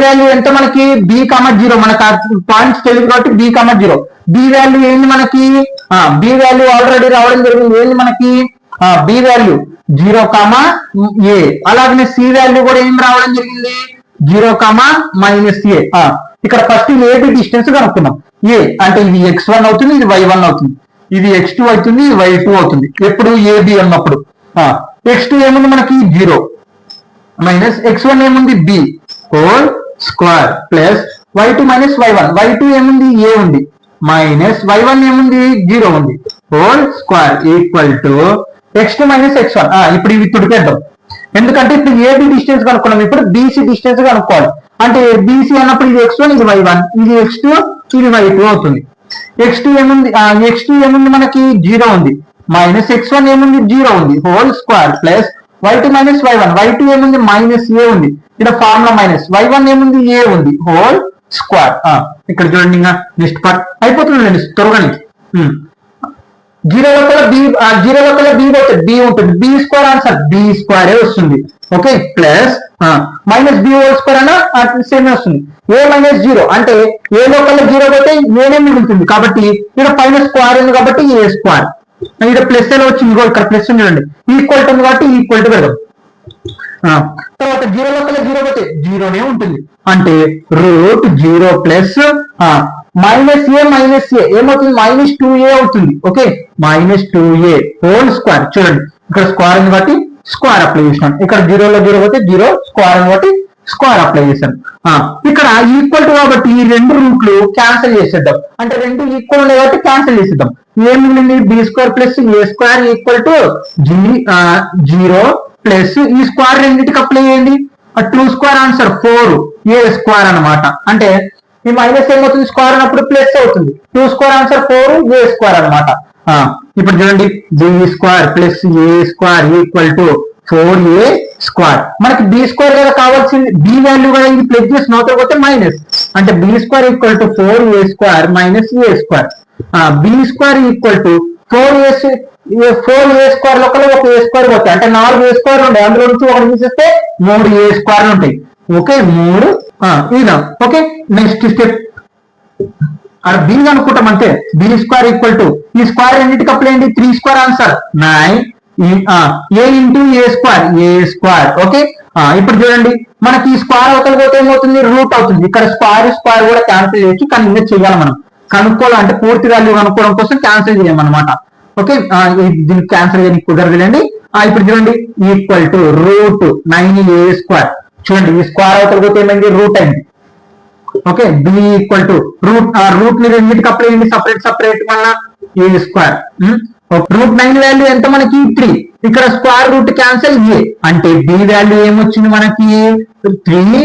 వాల్యూ ఎంత మనకి? B,0. మనకు పాయింట్స్ తెలుగు కాబట్టి B,0. B వాల్యూ ఏంది మనకి? B వాల్యూ ఆల్రెడీ రావడం జరిగింది. ఏంది మనకి? B value 0, A. అలాగనే C వాల్యూ కూడా ఏం రావడం జరిగింది? 0, -a. ఇక్కడ ఫస్ట్ AB డిస్టెన్స్ కనుక్కున్నాం. A అంటే ఇది x1 అవుతుంది, ఇది y1 అవుతుంది, ఇది x2 అవుతుంది, ఇది y2 అవుతుంది. ఎప్పుడు AB అన్నప్పుడు x2 ఏముంది మనకి? 0 x1 ఏముంది? B whole square plus y2 - y1. y2 ఏముంది? A ఉంది, మైనస్ y1 ఏముంది? 0 ఉంది, whole square equal to x2 - x1. ఇప్పుడు ఇవి తుడిపేద్దాం, ఎందుకంటే ఇప్పుడు AB డిస్టెన్స్ కనుక్కున్నాం. ఇప్పుడు BC డిస్టెన్స్ కనుక్కోవాలి. అంటే BC అన్నప్పుడు ఇది x1, ఇది y1, ఇది x2, ఇది y2 అవుతుంది. x2 ఏముంది మనకి? 0 ఉంది, మైనస్ x1 ఏముంది? 0 ఉంది, whole square plus y2 - y1. y2 ఏముంది? -a ఉంది, ఇక్కడ ఫార్ములా మైనస్. y1 ఏముంది? a ఉంది, హోల్ స్క్వేర్. ఇక్కడ చూడండి, ఇంకా నెక్స్ట్ పార్ట్ అయిపోతుంది త్వరగానే. 0 లోపల B పోతే B ఉంటుంది, B square answer B square వస్తుంది. Okay, plus minus B whole square అన్న సేమ్ వస్తుంది. A - 0 అంటే A లోపల 0 పోతే ఏనే మిగులుతుంది, కాబట్టి ఇక్కడ పైన స్క్వేర్ ఉంది కాబట్టి A స్క్వేర్. ఇక్కడ ప్లస్ ఎలా వచ్చింది? ఇక్కడ ప్లస్ ఉంది చూడండి, ఈక్వల్ ఉంది కాబట్టి ఈక్వల్ టు పెడదాం. తర్వాత 0 లోపల 0 పోతే 0నే ఉంటుంది, అంటే √0 ప్లస్ -a ఏమవుతుంది? -2a అవుతుంది. Okay, -2a whole square. చూడండి, ఇక్కడ స్క్వేర్ ఉంది కాబట్టి స్క్వేర్ అప్లై చేసినాం. ఇక్కడ 0 లో 0 పోతే 0, స్క్వేర్ ఉంది కాబట్టి స్క్వేర్ అప్లై చేశాను. ఇక్కడ ఈక్వల్ టు కాబట్టి ఈ 2 రూట్లు క్యాన్సిల్ చేసేద్దాం. అంటే 2 ఈక్వల్ ఉన్నాయి కాబట్టి క్యాన్సిల్ చేసేద్దాం. ఏం మిగిలింది? B² + a² = 0 ప్లస్ ఈ స్క్వేర్ రెండింటికి అప్లై చేయండి. 2 స్క్వేర్ ఆన్సర్ 4a² అనమాట. అంటే ఈ మైనస్ ఏమవుతుంది? స్క్వేర్ అన్నప్పుడు ప్లస్ అవుతుంది. 2 స్క్వేర్ ఆన్సర్ 4a² అనమాట. ఇప్పుడు చూడండి, B² + a² = 4a². మనకి b² కదా కావాల్సింది, b వాల్యూ కదా ఇది, ప్లస్ చేసి నోట్ పోతే మైనస్, అంటే b² = 4a² - a². b² = 4a² లోపల ఒక a² పోతాయి, అంటే 4a² ఉంటాయి, అందులో నుంచి ఒకటి తీసేస్తే 3a² ఉంటాయి. ఓకే 3 ఇలా. ఓకే నెక్స్ట్ స్టెప్ బి అనుకుంటాం అంతే. b² ఈ స్క్వేర్ రెండింటికి అప్లై అయ్యింది, 3² ఆన్సర్ 9 a × a². ఓకే ఇప్పుడు చూడండి మనకి ఈ స్క్వేర్ అవతల పోతే ఏమవుతుంది, రూట్ అవుతుంది. ఇక్కడ స్క్వేర్ కూడా క్యాన్సిల్ చేయొచ్చు, కానీ ఇంకా చేయాలి మనం కనుక్కోవాలంటే పూర్తి వాల్యూ కనుక్కోవడం కోసం క్యాన్సిల్ చేయమన్నమాట. ఓకే దీనికి క్యాన్సిల్ చేయడానికి కుదరదులేండి. ఇప్పుడు చూడండి ఈక్వల్ టు √9a². చూడండి ఈ స్క్వేర్ అవతల పోతే ఏమైంది, రూట్ అయింది. ఓకే b = రూట్ ని రెండింటికి అప్లై అయ్యింది సపరేట్ మళ్ళా a². √9 వాల్యూ ఎంత మనకి 3, ఇక్కడ స్క్వేర్ రూట్ క్యాన్సిల్ a, అంటే b వాల్యూ ఏమొచ్చింది మనకి 3a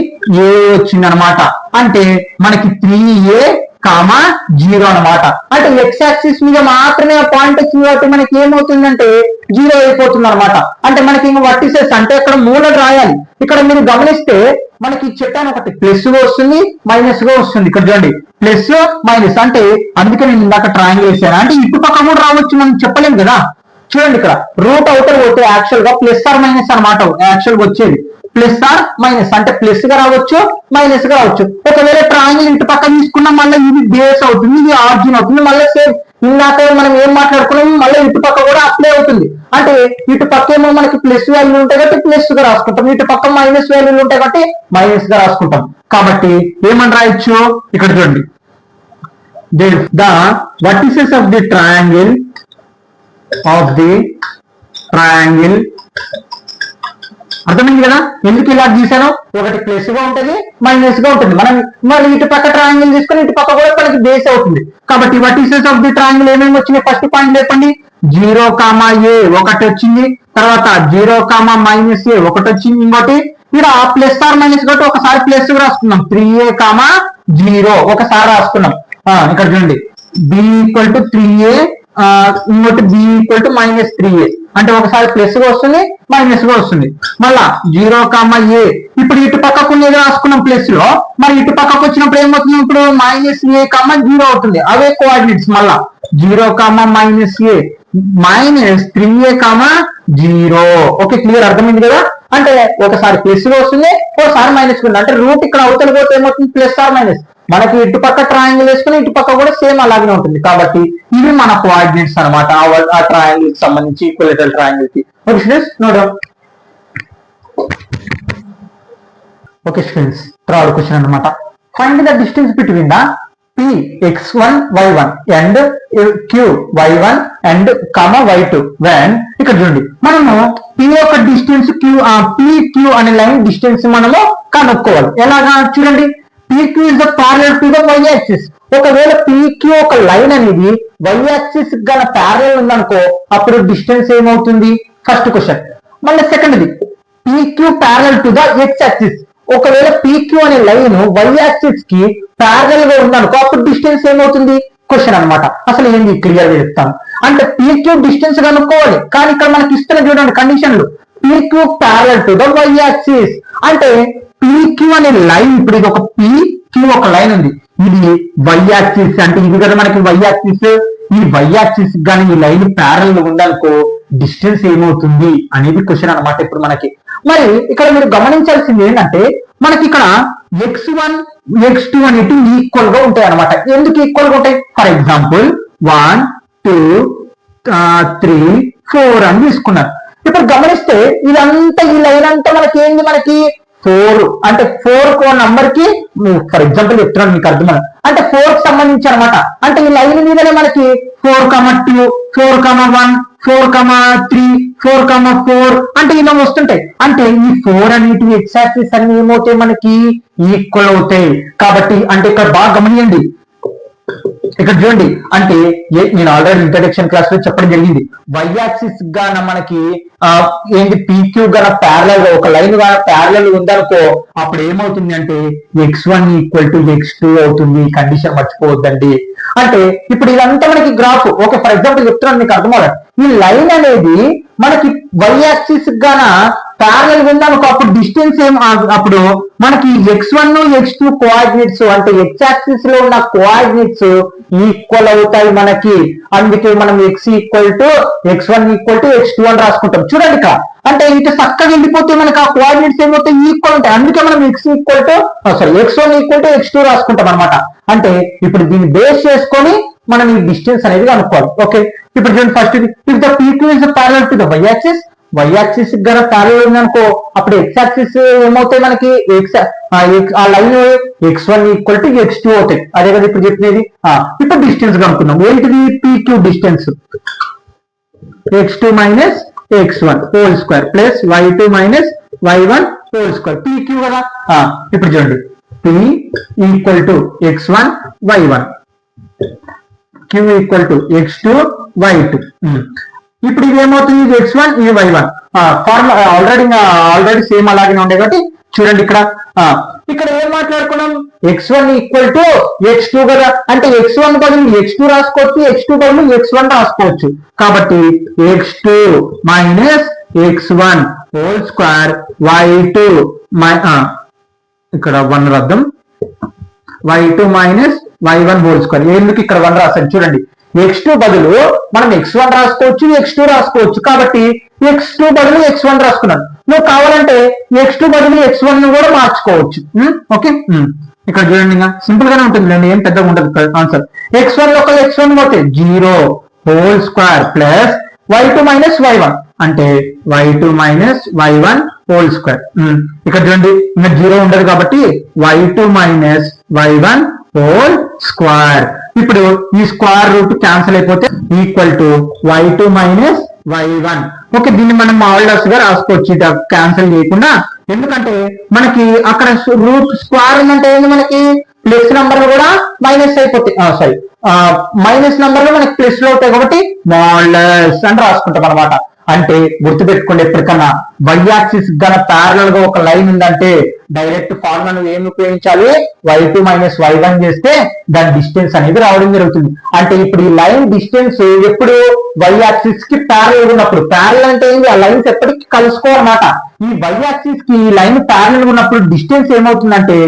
వచ్చింది అనమాట. అంటే మనకి 3a,0 అనమాట. అంటే x యాక్సిస్ మీద మాత్రమే ఆ పాయింట్ వచ్చింది కాబట్టి మనకి ఏమవుతుందంటే 0 అయిపోతుంది అనమాట. అంటే మనకి ఇంకా వర్టిసెస్ అంటే ఇక్కడ మూలలు రాయాలి. ఇక్కడ మీరు గమనిస్తే మనకి చెప్పాను ఒకటి ప్లస్ గా వస్తుంది మైనస్ గా వస్తుంది. ఇక్కడ చూడండి ప్లస్ మైనస్, అంటే అందుకే నేను ఇందాక ట్రయాంగిల్ వేసాను, అంటే ఇటు పక్క కూడా రావచ్చు మనం చెప్పలేము కదా. చూడండి ఇక్కడ రూట్ అవుటర్ పోతే యాక్చువల్ గా +/- అనమాట, యాక్చువల్ గా వచ్చేది +/- అంటే ప్లస్ గా రావచ్చు మైనస్ గా రావచ్చు. ఒకవేళ ట్రయాంగిల్ ఇటు పక్క తీసుకున్నాం మళ్ళీ ఇది బేస్ అవుతుంది, ఇది ఆరిజిన్ అవుతుంది, మళ్ళీ సేమ్ ఇందాక మనం ఏం మాట్లాడుకున్నాం మళ్ళీ ఇటు పక్క కూడా అప్లై అవుతుంది. అంటే ఇటు పక్క ఏమో మనకి ప్లస్ వాల్యూ ఉంటాయి కాబట్టి ప్లస్ గా రాసుకుంటాం, ఇటు పక్క మైనస్ వాల్యూలు ఉంటాయి కాబట్టి మైనస్ గా రాసుకుంటాం. కాబట్టి ఏమని రాయొచ్చు ఇక్కడ చూడండి, the vertices of the triangle అర్థమైంది కదా ఎందుకు ఇలా గీసాను. ఒకటి ప్లస్ గా ఉంటుంది మైనస్ గా ఉంటుంది. మనం మరి ఇటు పక్క ట్రయాంగిల్ తీసుకొని ఇటు పక్క కూడా మనకి బేస్ అవుతుంది. కాబట్టి vertices of the triangle ఏమేమి వచ్చినాయి, ఫస్ట్ పాయింట్ చెప్పండి. 0, a ఒకటి వచ్చింది, తర్వాత 0, -a ఒకటి వచ్చింది, ఇంకోటి ఇక్కడ +/- కాబట్టి ఒకసారి ప్లస్ రాసుకున్నాం 3a, 0 ఒకసారి రాసుకున్నాం. ఇక్కడ చూడండి b = 3a, ఇంకోటి b = -3a, అంటే ఒకసారి ప్లస్ గా వస్తుంది మైనస్ గా వస్తుంది. మళ్ళా 0, a ఇప్పుడు ఇటు పక్కకు ఉన్నది రాసుకున్నాం ప్లస్ లో, మరి ఇటు పక్కకు వచ్చినప్పుడు ఏమవుతుంది, ఇప్పుడు -a, 0 అవుతుంది. అవే కోఆర్డినేట్స్ మళ్ళా 0, -a -3a, 0. ఓకే క్లియర్ అర్థమైంది కదా. అంటే ఒకసారి ప్లస్ గా వస్తుంది ఒకసారి మైనస్ గా ఉంది. అంటే రూట్ ఇక్కడ అవతల పోతే ఏమవుతుంది +/- మనకి ఇటు పక్క ట్రయాంగిల్ వేసుకుని ఇటు పక్క కూడా సేమ్ అలాగే ఉంటుంది. కాబట్టి ఇవి మన కోఆర్డినేట్స్ అనమాట ఆ ట్రయాంగిల్ కి సంబంధించి, ఈక్విలేటరల్ ట్రయాంగిల్ కి. Okay students note down. Okay students third question అన్నమాట. Find the distance between the Px1 y1 and Qy1 and y2 when ఇక్కడ చూడండి మనము P యొక్క డిస్టెన్స్ PQ అనే లైన్ డిస్టెన్స్ మనము కనుక్కోవాలి. ఎలాగా చూడండి, PQ is the parallel to the y axis. ఒకవేళ PQ ఒక లైన్ అనేది y axis గల ప్యారలల్ ఉందనుకో అప్పుడు డిస్టెన్స్ ఏమవుతుంది, ఫస్ట్ క్వశ్చన్. మళ్ళీ సెకండ్ది PQ parallel to the x axis. ఒకవేళ PQ అనే లైన్ y యాక్సిస్ కి ప్యారలల్ గా ఉందనుకో అప్పుడు డిస్టెన్స్ ఏమవుతుంది క్వశ్చన్ అనమాట. అసలు ఏంది క్లియర్ గా చెప్తాను. అంటే PQ డిస్టెన్స్ కనుక్కోవాలి, కానీ ఇక్కడ మనకి ఇస్తున్న చూడండి కండిషన్లు PQ parallel to the y axis. అంటే PQ అనే లైన్, ఇప్పుడు ఇది ఒక PQ ఒక లైన్ ఉంది, ఇది y యాక్సిస్, అంటే ఇది కదా మనకి y యాక్సిస్. ఈ y యాక్సిస్ కానీ ఈ లైన్ ప్యారలల్ ఉందనుకో డిస్టెన్స్ ఏమవుతుంది అనేది క్వశ్చన్ అనమాట ఇప్పుడు మనకి. మరి ఇక్కడ మీరు గమనించాల్సింది ఏంటంటే మనకి ఇక్కడ x1 x2 అనేవి ఈక్వల్ గా ఉంటాయి అనమాట. ఎందుకు ఈక్వల్ గా ఉంటాయి, ఫర్ ఎగ్జాంపుల్ 1 2 3 4 అని తీసుకున్నారు. ఇప్పుడు గమనిస్తే ఇదంతా ఈ లైన్ అంతా మనకి ఏంది, మనకి 4 అంటే 4 నంబర్ కి ఫర్ ఎగ్జాంపుల్ చెప్తున్నాను మీకు అర్థం, అంటే 4 కి సంబంధించి అనమాట. అంటే ఈ లైన్ మీదనే మనకి 4, 2 4, 1 4, 3 4, 4 అంటే ఇలా వస్తుంటాయి. అంటే ఈ 4 అనేటివి ఎక్స్ యాక్సిస్ అన్ని ఏమవుతాయి మనకి ఈక్వల్ అవుతాయి. కాబట్టి అంటే ఇక్కడ బాగా గమనియండి, ఇక్కడ చూడండి, అంటే నేను ఆల్రెడీ ఇంట్రడక్షన్ క్లాస్ లో చెప్పడం జరిగింది. y యాక్సిస్ గాన మనకి ఏంటి PQ గన ప్యారలల్ గా ఒక లైన్ గాన ప్యారలల్ ఉందనుకో అప్పుడు ఏమవుతుంది అంటే x1 = x2 అవుతుంది. కండిషన్ మర్చిపోవద్దండి. అంటే ఇప్పుడు ఇదంతా మనకి గ్రాఫ్. ఓకే ఫర్ ఎగ్జాంపుల్ చెప్తున్నాను మీకు అర్థమవుతుంది. ఈ లైన్ అనేది మనకి y యాక్సిస్ గాన ప్యారలల్ గా ఉందనుకో అప్పుడు డిస్టెన్స్ అప్పుడు మనకి x1 x2 కోఆర్డినేట్స్ అంటే x యాక్సిస్ లో ఉన్న కోఆర్డినేట్స్ ఈక్వల్ అవుతాయి మనకి. అందుకే మనం x equal to x1 equal to x2 అని రాసుకుంటాం. చూడండి ఇక్కడ అంటే ఇంత చక్కగా వెళ్ళిపోతే మనకి ఆ కోఆర్డినేట్స్ ఏమవుతాయి ఈక్వల్ ఉంటాయి. అందుకే మనం x equal to x1 equal to x2 రాసుకుంటాం అనమాట. అంటే ఇప్పుడు దీన్ని బేస్ చేసుకొని మనం ఈ డిస్టెన్స్ అనేది కనుక్కోవాలి. ఓకే, ఇప్పుడు చూడండి first if the PQ is parallel to the y axis, y axis గన ప్యారలల్ ఉందనుకో అప్పుడు x యాక్సిస్ ఏమవుతాయి మనకి ఆ line x1 equal to x2 అవుతాయి. అదే కదా ఇప్పుడు చెప్పినది. ఇప్పుడు డిస్టెన్స్ కనుక్కున్నాం. ఏంటిది PQ distance x2 minus x1 whole square plus y2 minus y1 whole square PQ కదా. ఇప్పుడు చూడండి P equal to x1 y1, Q equal to x2 y2. ఇప్పుడు ఇది ఏమవుతుంది, ఇది x1 ఇది y1. ఫార్ములా ఆల్రెడీ సేమ్ అలాగే ఉండే కాబట్టి చూడండి ఇక్కడ ఏం మాట్లాడుకున్నాం, x1 ఈక్వల్ టు x2 కదా. అంటే x1 బదులు x2 రాసుకోవచ్చు, x2 బదులు x1 రాసుకోవచ్చు. కాబట్టి x2 minus x1 whole square y2 ఇక్కడ 1 రద్దం y2 minus y1 whole square. ఎందుకు ఇక్కడ 1 రాశాను చూడండి, x2 బదులు మనం x1 రాసుకోవచ్చు, x2 రాసుకోవచ్చు. కాబట్టి x2 బదులు x1 రాసుకున్నాను. నువ్వు కావాలంటే x2 బదులు x1 కూడా మార్చుకోవచ్చు. ఓకే, ఇక్కడ చూడండి ఇంకా సింపుల్ గానే ఉంటుంది, ఏం పెద్దగా ఉండదు ఆన్సర్. x1 లో ఒక x1 పోతే 0 whole square plus y2 minus y1 అంటే y2 minus y1 whole square. ఇక్కడ చూడండి ఇంకా 0 ఉండదు కాబట్టి y2 minus y1 whole square. ఇప్పుడు ఈ స్క్వేర్ రూట్ క్యాన్సిల్ అయిపోతే equal to y2 minus y1. Okay, దీన్ని మనం మాడ్యులస్ గా రాసుకోవచ్చు ఇది క్యాన్సిల్ చేయకుండా. ఎందుకంటే మనకి అక్కడ రూట్ స్క్వేర్ ఉందంటే ఏంది, మనకి ప్లస్ నంబర్లు కూడా మైనస్ అయిపోతాయి. మైనస్ నంబర్లు మనకి ప్లస్ లో అవుతాయి కాబట్టి మాడ్యులస్ అని రాసుకుంటాం అనమాట. అంటే గుర్తుపెట్టుకోండి, ఎప్పటికన్నా y యాక్సిస్ గన ప్యారలల్ గా ఒక లైన్ ఉందంటే డైరెక్ట్ ఫార్ములాను ఏమి ఉపయోగించాలి, y2 మైనస్ y1 చేస్తే దాని డిస్టెన్స్ అనేది రావడం జరుగుతుంది. అంటే ఇప్పుడు ఈ లైన్ డిస్టెన్స్ ఎప్పుడు y యాక్సిస్ కి ప్యారలల్ ఉన్నప్పుడు, ప్యారలల్ అంటే ఏంటి, ఆ లైన్స్ ఎప్పటికీ కలుసుకోవాలన్నమాట. ఈ y యాక్సిస్ కి ఈ లైన్ ప్యారలల్ ఉన్నప్పుడు డిస్టెన్స్ ఏమవుతుందంటే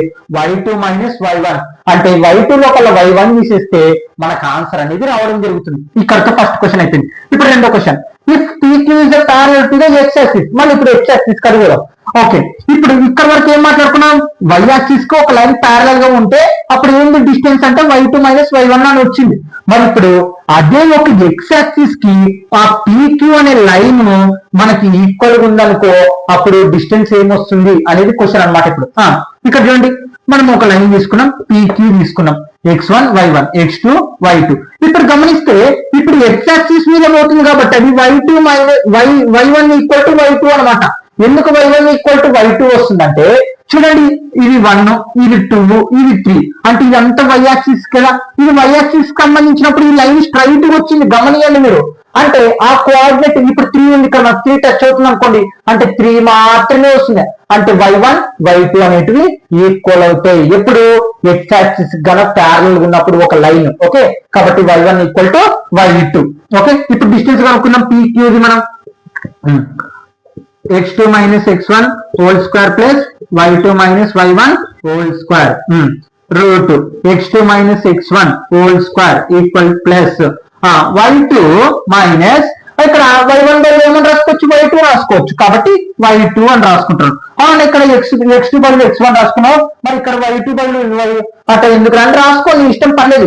y2 మైనస్ y1. అంటే y2 లోపల y1 తీసేస్తే మనకు ఆన్సర్ అనేది రావడం జరుగుతుంది. ఇక్కడతో ఫస్ట్ క్వశ్చన్ అయిపోయింది. ఇప్పుడు రెండో question, if PQ is a parallel to the x axis. మళ్ళీ ఇప్పుడు x axis కడుగుదాం. ఓకే, ఇప్పుడు ఇక్కడ వరకు ఏం మాట్లాడుకున్నాం, y యాక్సిస్ కి ఒక లైన్ ప్యారలల్ గా ఉంటే అప్పుడు ఏంటి డిస్టెన్స్ అంటే y2 మైనస్ y1 అని వచ్చింది. మరి ఇప్పుడు అదే ఒక x యాక్సిస్ కి ఆ PQ అనే లైన్ మనకి ఈక్వల్ గా ఉందనుకో అప్పుడు డిస్టెన్స్ ఏమొస్తుంది అనేది క్వశ్చన్ అన్నమాట. ఇప్పుడు ఇక్కడ చూడండి, మనం ఒక లైన్ తీసుకున్నాం, PQ తీసుకున్నాం, x1 y1 x2 y2. ఇప్పుడు గమనిస్తే ఇప్పుడు x యాక్సిస్ మీద పోతుంది కాబట్టి అది y2 minus y1 equal to y2 అనమాట. ఎందుకు y1 ఈక్వల్ టు y2 వస్తుందంటే చూడండి, ఇది 1 ఇది 2 ఇది 3 అంటే ఇదంతా y యాక్సిస్ కదా. ఇది y యాక్సిస్ సంబంధించినప్పుడు ఈ లైన్ స్ట్రైట్ గా వచ్చింది, గమనియండి మీరు. అంటే ఆ కోఆర్డినేట్ ఇప్పుడు 3 ఉంది ఇక్కడ, 3 టచ్ అవుతుంది అనుకోండి అంటే 3 మాత్రమే వస్తుంది. అంటే y1 y2 అనేటివి ఈక్వల్ అవుతాయి ఎప్పుడు x యాక్సిస్ గన ప్యారలల్ ఉన్నప్పుడు ఒక లైన్. ఓకే, కాబట్టి y1 equal to y2. Okay, ఇప్పుడు డిస్టెన్స్ కనుక్కున్నాం PQ ది మనం x2 minus x1 whole square plus y2 minus y1 whole square root x2 minus x1 whole square equal plus y2 minus ఇక్కడ y1 బదులు ఏమని రాసుకోవచ్చు, y2 రాసుకోవచ్చు. కాబట్టి y2 అని రాసుకుంటారు. ఇక్కడ x2 బదులు x1 రాసుకున్నావు, మరి ఇక్కడ y2 బదులు అట్లా ఎందుకు అని రాసుకోవాలి, ఇష్టం పర్లేదు.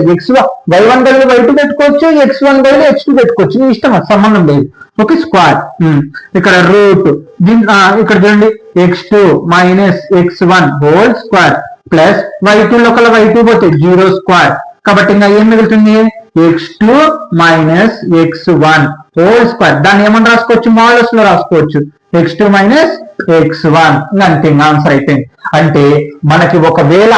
y1 బదులు y2 పెట్టుకోవచ్చు, x1 బదులు x2 పెట్టుకోవచ్చు, నీ ఇష్టం, సంబంధం లేదు. ఓకే, స్క్వేర్ ఇక్కడ రూట్ ఇక్కడ చూడండి x2 minus x1 whole square plus y2 లోకల y2 పోతే 0 స్క్వేర్. కాబట్టి ఇంకా ఏం మిగులుతుంది, x2 minus x1 whole square. దాన్ని ఏమని రాసుకోవచ్చు, మాడ్యులస్ లో రాసుకోవచ్చు, x2 మైనస్ x1. అంతే, ఆన్సర్ అయిపోయింది. అంటే మనకి ఒకవేళ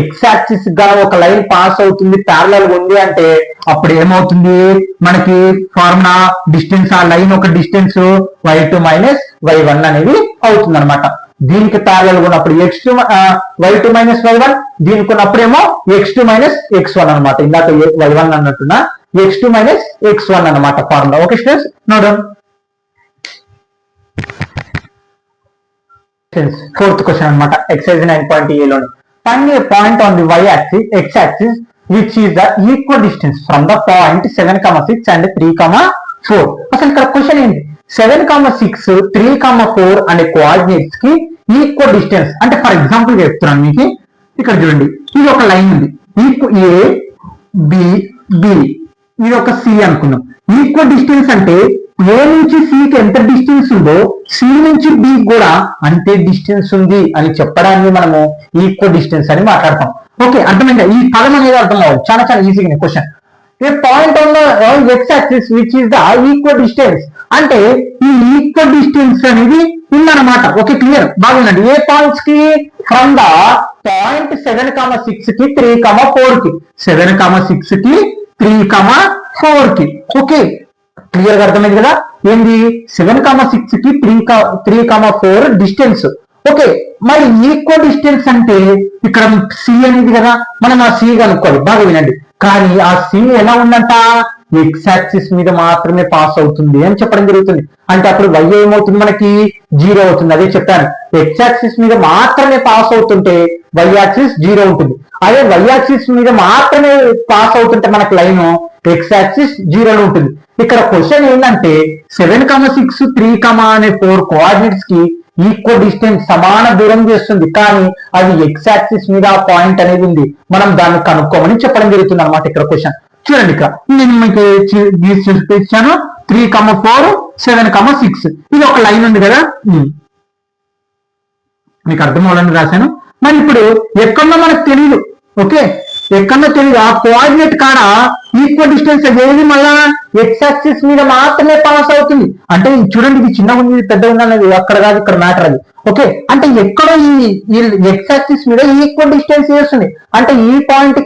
x యాక్సిస్ గా ఒక లైన్ పాస్ అవుతుంది, ప్యారలల్ ఉంది అంటే అప్పుడు ఏమవుతుంది, మనకి ఫార్ములా డిస్టెన్స్ ఆ లైన్ ఒక డిస్టెన్స్ y2 మైనస్ y1 అనేది అవుతుంది అనమాట. దీనికి ప్యారలల్ ఉన్నప్పుడు y2 మైనస్ y1, దీనికి ఉన్నప్పుడేమో x2 మైనస్ x1 అనమాట. ఇందాక y1 అన్నట్టున్నా x2 మైనస్ x1 అనమాట formula. Okay students, note down. Fourth question అనమాట ఎక్సైజ్ 9.a లోని find a point on the y axis x axis which is the equal distance from the point 7,6 and 3,4. అసలు ఇక్కడ question ఏంటి 7,6 3,4 అనే coordinates కి equal distance అంటే for example చెప్తున్నాను మీకు ఇక్కడ చూడండి ఇది ఒక లైన్ ఉంది ఏ బి బి ఇది ఒక సి అనుకున్నాం ఈక్వల్ డిస్టెన్స్ అంటే ఏ నుంచి సికి ఎంత డిస్టెన్స్ ఉందో సి నుంచి బి కూడా అంతే డిస్టెన్స్ ఉంది అని చెప్పడాన్ని మనము ఈక్వల్ డిస్టెన్స్ అని మాట్లాడతాం. ఓకే అర్థమైందా ఈ పదం అనేది అర్థం కావాలి చాలా చాలా ఈజీగా question A point on the X axis which is the equal distance అంటే ఈ ఈక్వల్ డిస్టెన్స్ అనేది ఉందన్నమాట. ఓకే క్లియర్ బాగుందండి ఏ పాయింట్స్ కి ఫ్రమ్ ద పాయింట్ 7,6 కి 3,4 కి 7,6 కి 3,4 కి ఓకే క్లియర్ గా అర్థమైంది కదా ఏంది 7,6 కి 3,4 డిస్టెన్స్. ఓకే మరి ఈక్వల్ డిస్టెన్స్ అంటే ఇక్కడ సి అనేది కదా మనం ఆ సి కనుక్కోవాలి బాగా వినండి కానీ ఆ సి ఎలా ఉందంట ఎక్స్ యాక్సిస్ మీద మాత్రమే పాస్ అవుతుంది అని చెప్పడం జరుగుతుంది అంటే అప్పుడు y ఏమవుతుంది మనకి 0 అవుతుంది అదే చెప్పాను ఎక్స్ యాక్సిస్ మీద మాత్రమే పాస్ అవుతుంటే y యాక్సిస్ 0 ఉంటుంది అదే y యాక్సిస్ మీద మాత్రమే పాస్ అవుతుంటే మనకి లైన్ ఎక్స్ యాక్సిస్ 0 ఉంటుంది. ఇక్కడ క్వశ్చన్ ఏంటంటే 7,6 3,4 కోఆర్డినేట్స్ కి ఈక్వల్ డిస్టెన్స్ సమాన దూరం చేస్తుంది కానీ అది ఎక్స్ యాక్సిస్ మీద ఆ పాయింట్ అనేది ఉంది మనం దాన్ని కనుక్కోమని చెప్పడం జరుగుతుంది అనమాట. ఇక్కడ క్వశ్చన్ చూడండి ఇక్కడ నేను మీకు ఇచ్చాను 3,4 7,6 ఇది ఒక లైన్ ఉంది కదా మీకు అర్థం అవ్వాలని రాశాను. మరి ఇప్పుడు ఎక్కడో మనకు తెలియదు ఓకే ఎక్కడో తెలియదు ఆ కోఆర్డినేట్ కాడ ఈక్వల్ డిస్టెన్స్ ఏది మళ్ళా ఎక్స్ యాక్సిస్ మీద మాత్రమే పాస్ అవుతుంది అంటే చూడండి ఇది చిన్నగా ఉంది పెద్దగా ఉంది అనేది అక్కడ కాదు ఇక్కడ మ్యాటర్ అది. ఓకే అంటే ఎక్కడో ఈ ఎక్స్ యాక్సిస్ మీద ఈక్వల్ డిస్టెన్స్ చేస్తుంది అంటే ఈ పాయింట్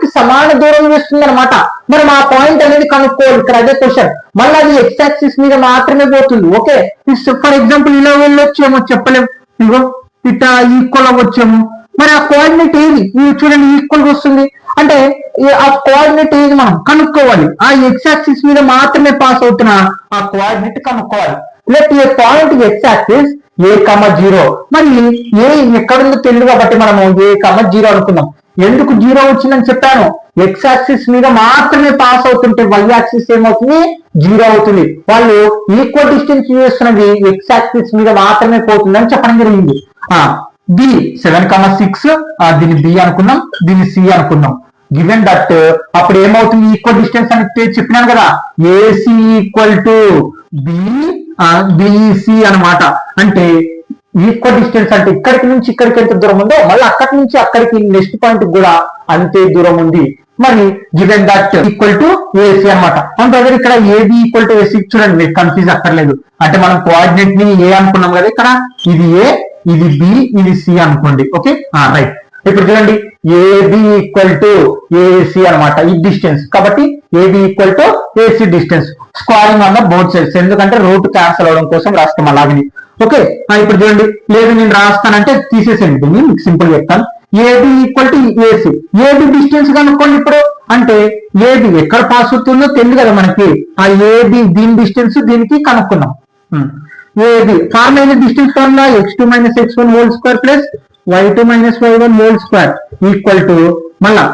కి సమాన దూరం చేస్తుంది అనమాట. మనం ఆ పాయింట్ అనేది కనుక్కోవాలి ఇక్కడ అదే క్వశ్చన్ మళ్ళీ అది ఎక్స్ యాక్సిస్ మీద మాత్రమే పోతుంది. ఓకే ఫర్ ఎగ్జాంపుల్ ఇలా వెళ్ళొచ్చేమో చెప్పలేము ఇగో ఇట్లా ఈక్వల్ అవ్వచ్చేమో మరి ఆ కోఆర్డినేట్ ఏది చూడండి ఈక్వల్ గా వస్తుంది అంటే ఆ కోఆర్డినేట్ ఏది మనం కనుక్కోవాలి ఆ ఎక్స్ యాక్సిస్ మీద మాత్రమే పాస్ అవుతున్న ఆ కోఆర్డినేట్ కనుక్కోవాలి. లెట్ ఏ పాయింట్ ఎక్స్ యాక్సిస్ a,0 మరి ఏ ఎక్కడుందో తెలియదు కాబట్టి మనము a,0 అనుకున్నాం. ఎందుకు 0 వచ్చిందని చెప్పాను ఎక్స్ యాక్సిస్ మీద మాత్రమే పాస్ అవుతుంటే y యాక్సిస్ ఏమవుతుంది 0 అవుతుంది. వాళ్ళు ఈక్వల్ డిస్టెన్స్ చేస్తున్నది ఎక్స్ యాక్సిస్ మీద మాత్రమే పోతుంది అని చెప్పడం జరిగింది. బి 7,6 దీన్ని బి అనుకున్నాం దీన్ని సి అనుకున్నాం గివెన్ దట్ అప్పుడు ఏమవుతుంది ఈక్వల్ డిస్టెన్స్ అని చెప్పినాను కదా ఏసీ ఈక్వల్ టు బిసి అనమాట. అంటే ఈక్వల్ డిస్టెన్స్ అంటే ఇక్కడికి నుంచి ఇక్కడికి ఎంత దూరం ఉందో మళ్ళీ అక్కడి నుంచి అక్కడికి నెక్స్ట్ పాయింట్ కూడా అంతే దూరం ఉంది. మరి given that equal to AC అనమాట. అంటే ఇక్కడ ఏబి ఈక్వల్ టు ఏసీ చూడండి మీరు కన్ఫ్యూజ్ అక్కర్లేదు అంటే మనం కోఆర్డినేట్ ని ఏ అనుకున్నాం కదా ఇక్కడ ఇది ఏ ఇది బి ఇది సి అనుకోండి. ఓకే రైట్ ఇప్పుడు చూడండి ఏబి ఈక్వల్ టు ఏసి అనమాట ఈ డిస్టెన్స్ కాబట్టి AB equal to AC distance squaring on the both sides ఎందుకంటే రూట్ క్యాన్సిల్ అవడం కోసం రాస్తాం అలాగని. ఓకే ఇప్పుడు చూడండి లేదు నేను రాస్తానంటే తీసేసేయండి దీన్ని మీకు సింపుల్ చెప్తాను AB equal to AC AB distance కనుక్కోండి ఇప్పుడు అంటే ఏబి ఎక్కడ పాస్ అవుతుందో తెలియదు కదా మనకి ఆ ఏబి దీని డిస్టెన్స్ దీనికి కనుక్కున్నాం. A B formula distance formula x2 - x1 whole square plus y2 - y1 whole square equal to మళ్ళా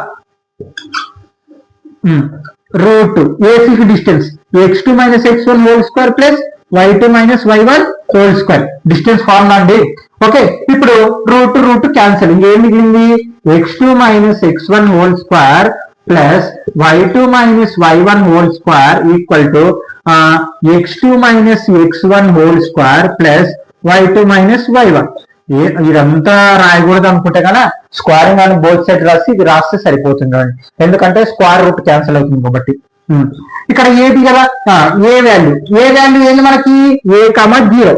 రూట్ ఏసీకి distance x2 - x1 whole square plus y2 - y1 whole square distance formula అండి. ఓకే ఇప్పుడు root cancel ఏం మిగిలింది x2 - x1 whole square plus y2 - y1 whole square equal to x2 - x1 whole square plus y2 - y1 ఇదంతా రాయకూడదు అనుకుంటే కదా squaring అని both side రాసి ఇది రాస్తే సరిపోతుంది ఎందుకంటే స్క్వేర్ రూట్ క్యాన్సిల్ అవుతుంది కాబట్టి. ఇక్కడ ఏది కదా ఏ వాల్యూ ఏంది మనకి a,0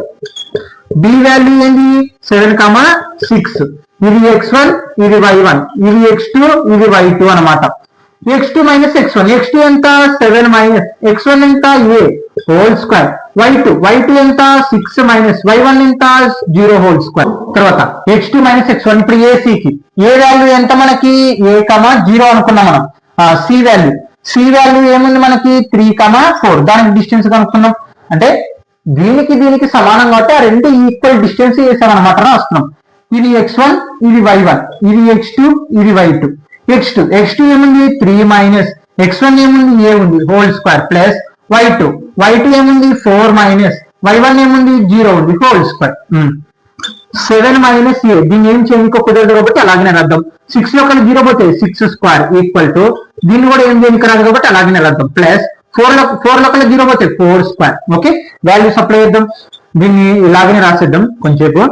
బి వాల్యూ ఏంది 7,6 ఇది x1 ఇది y1 ఇది x2 ఇది y2 అనమాట. x2 - x1 x2 ఎంత 7 - x1 ఎంత a హోల్ స్క్వేర్ y2 ఎంత 6 - y1 ఎంత 0 హోల్ స్క్వేర్. తర్వాత x2 - x1 ఇప్పుడు ఏసీకి ఏ వాల్యూ ఎంత మనకి a,0 అనుకున్నాం మనం. సి వాల్యూ ఏముంది మనకి 3,4 దానికి డిస్టెన్స్ కనుక్కున్నాం అంటే దీనికి దీనికి సమానం కాబట్టి ఆ రెండు ఈక్వల్ డిస్టెన్స్ చేసామన్నమాట రాస్తున్నాం. ఇది x1 ఇది y1, ఇది x2 ఇది y2. x2 ఏముంది 3 మైనస్ x1 ఏముంది a ఉంది హోల్ స్క్వేర్ ప్లస్ y2 ఏముంది 4 మైనస్ y1 ఏముంది 0 ఉంది హోల్ స్క్వేర్. 7 మైనస్ a దీన్ని ఏం చేయడానికి కుదరదు కాబట్టి అలాగే అర్థం. 6 లో 0 పోతే 6 స్క్వేర్ ఈక్వల్ టు దీన్ని కూడా ఏం చేయడానికి రాదు కాబట్టి అలాగే అర్థం ప్లస్ 4 లో 0 పోతే 4 స్క్వేర్. ఓకే, వాల్యూస్ అప్లై చేద్దాం. దీన్ని ఇలాగనే రాసేద్దాం కొంచెంసేపు.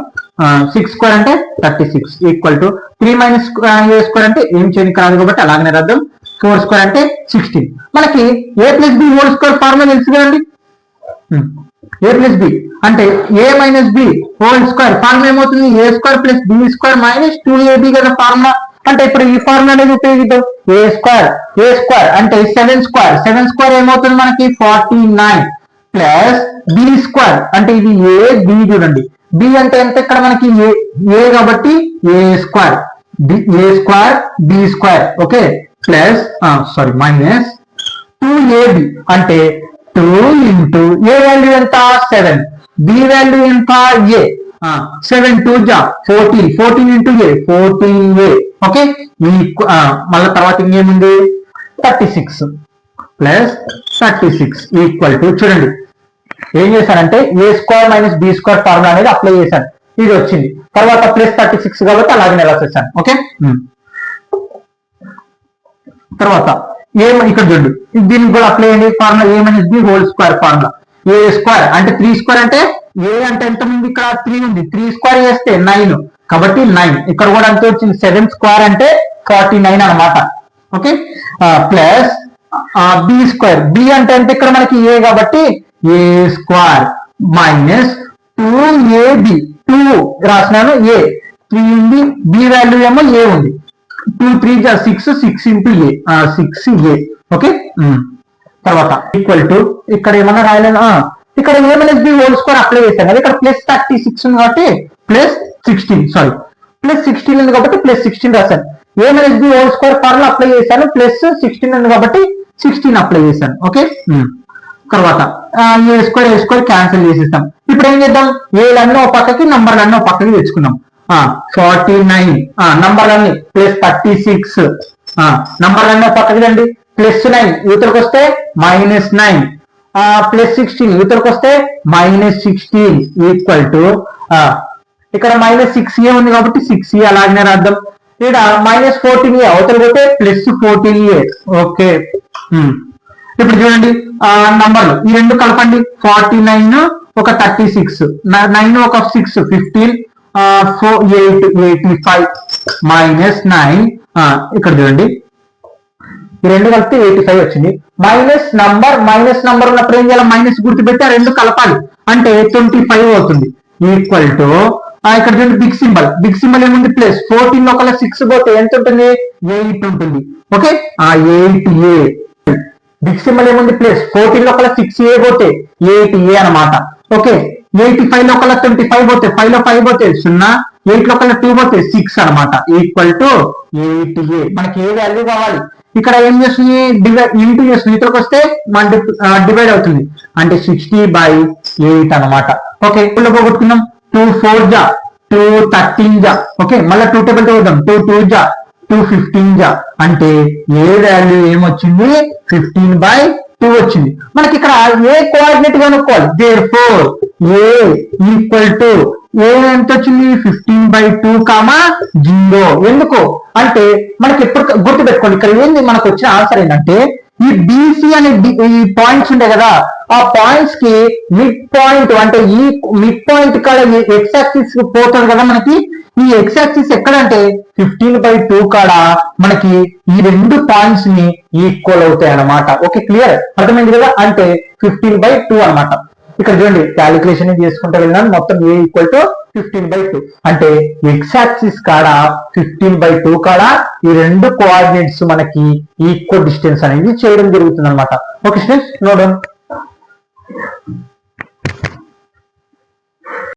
6 స్క్వేర్ అంటే 36 equal to 3 minus a square అంటే ఏం చేయడానికి రాదు కాబట్టి అలాగనే రాద్దాం. 4 స్క్వేర్ అంటే 16. మనకి a plus b whole square formula తెలుసు కదండి. a ప్లస్ b అంటే a minus b whole square formula ఏమవుతుంది a square plus b square minus 2ab కదా ఫార్ములా. అంటే ఇప్పుడు ఈ ఫార్ములా అనేది ఉపయోగిద్దాం. a స్క్వేర్ అంటే 7 స్క్వేర్ ఏమవుతుంది మనకి 49 ప్లస్ b స్క్వేర్ అంటే ఇది a b చూడండి. b అంటే ఎంత ఇక్కడ మనకి a కాబట్టి a square b square okay plus minus 2ab అంటే 2 ఇంటూ a వాల్యూ ఎంత 7, b వాల్యూ ఎంత a 7 2 జా 14 ఇంటూ a 14a ఓకే. మళ్ళీ తర్వాత ఇంకేముంది 36 ప్లస్ 36 ఈక్వల్ టు చూడండి ఏం చేశానంటే a square minus b square formula అనేది అప్లై చేశాను, ఇది వచ్చింది. తర్వాత ప్లస్ 36 కాబట్టి అలాగే రాసేసాను. ఓకే, తర్వాత ఇక్కడ చూడండి దీనికి కూడా అప్లై చేయండి formula a minus b whole square formula. a square అంటే 3 స్క్వేర్ అంటే a అంటే ఎంత ఉంది ఇక్కడ 3 ఉంది, 3 స్క్వేర్ చేస్తే 9 కాబట్టి 9. ఇక్కడ కూడా అంతే వచ్చింది 7 స్క్వేర్ అంటే 49 అన్నమాట. Okay, plus b square b అంటే ఎంత ఇక్కడ మనకి a కాబట్టి a square minus 2ab 2 రాసినాను a 3 ఉంది, b వాల్యూ ఏమో a ఉంది 2 3 జా 6 ఇంటూ a 6a ఓకే. తర్వాత ఈక్వల్ టు ఇక్కడ ఏమన్నా రాయలేదు, ఇక్కడ a minus b whole square apply చేశాను కదా, ఇక్కడ ప్లస్ 36 ఉంది కాబట్టి ప్లస్ 16 ఉంది కాబట్టి ప్లస్ 16 రాశాను. a minus b whole square formula apply చేశాను ప్లస్ 16 ఉంది కాబట్టి 16 అప్లై చేశాను. ఓకే, తర్వాత ఏ స్క్వేర్ క్యాన్సిల్ చేసేస్తాం. ఇప్పుడు ఏం చేద్దాం ఏలన్నీ ఒక పక్కకి నంబర్లన్నీ ఒక పక్కకి తెచ్చుకుందాం. 49 నంబర్లన్నీ ప్లస్ 36 నంబర్లన్నీ ఒక పక్కకి రండి ప్లస్ 9 యువతలకు వస్తే మైనస్ 9 ప్లస్ 16 యువతలకు వస్తే మైనస్ 16 ఈక్వల్ టు ఇక్కడ మైనస్ 6a ఉంది కాబట్టి 6a అలాగనే రాద్దాం. ఇక్కడ మైనస్ 14a అవతల పోతే ప్లస్ 14a ఓకే. ఇప్పుడు చూడండి నంబర్లు ఈ రెండు కలపండి 49 ఒక 36 9 ఒక 6 15 8 85 మైనస్ 9 ఇక్కడ చూడండి ఈ రెండు కలిపితే 85 వచ్చింది. మైనస్ నంబర్ ఉన్నప్పుడు ఏం చేయాలి మైనస్ గుర్తు పెట్టి ఆ రెండు కలపాలి అంటే 25 అవుతుంది ఈక్వల్ టు ఇక్కడ చూడండి బిగ్ సింబల్ ఏముంది ప్లస్ 14 లో 6 పోతే ఎంత ఉంటుంది 8 ఉంటుంది. ఓకే 8a బిగ్ సింబల్ ఏముంది ప్లస్ 14 లో 6a పోతే 8a అనమాట. ఓకే 85 లో 25 పోతే 5 లో 5 పోతే 0, 8 లో 2 పోతే 6 అనమాట ఈక్వల్ టు 8a. మనకి ఏ వాల్యూ కావాలి ఇక్కడ ఏం చేస్తుంది ఇంటూ చేస్తుంది ఇతరకు వస్తే డివైడ్ అవుతుంది అంటే 60/8 అనమాట. ఓకే ఇప్పుడు పోగొట్టుకున్నాం 2 4 జా 2 13 జా ఓకే మళ్ళీ 2 టేబుల్ తో వద్దాం 2 2 జా 2 15 జా అంటే ఏ వాల్యూ ఏమొచ్చింది 15/2 వచ్చింది. మనకి ఇక్కడ ఏ కోఆర్డినేట్ కనుక్కోవాలి దేర్ఫోర్ ఏ ఈక్వల్ టు ఏ ఎంత వచ్చింది 15/2 0. ఎందుకు అంటే మనకి ఎప్పుడు గుర్తు పెట్టుకోండి ఇక్కడ ఏంది మనకు వచ్చిన ఆన్సర్ ఏంటంటే ఈ బీసీ అనే ఈ పాయింట్స్ ఉంటాయి కదా ఆ పాయింట్స్ కి మిడ్ పాయింట్ అంటే ఈ మిడ్ పాయింట్ కాడ ఎక్స్ యాక్సిస్ పోతుంది కదా మనకి ఈ ఎక్స్ యాక్సిస్ ఎక్కడంటే 15/2 కాడ మనకి ఈ రెండు పాయింట్స్ ని ఈక్వల్ అవుతాయి అన్నమాట. ఓకే క్లియర్ అర్థమైంది కదా అంటే 15/2 అన్నమాట. ఇక్కడ చూడండి క్యాలిక్యులేషన్ చేసుకుంటూ వెళ్ళినాను మొత్తం ఏ ఈక్వల్ టు 15/2 అంటే ఎక్స్ యాక్సిస్ కాడ 15/2 కాడ ఈ రెండు కోఆర్డినేట్స్ మనకి ఈక్వల్ డిస్టెన్స్ అనేది చేయడం జరుగుతుంది అనమాట. Okay students note down.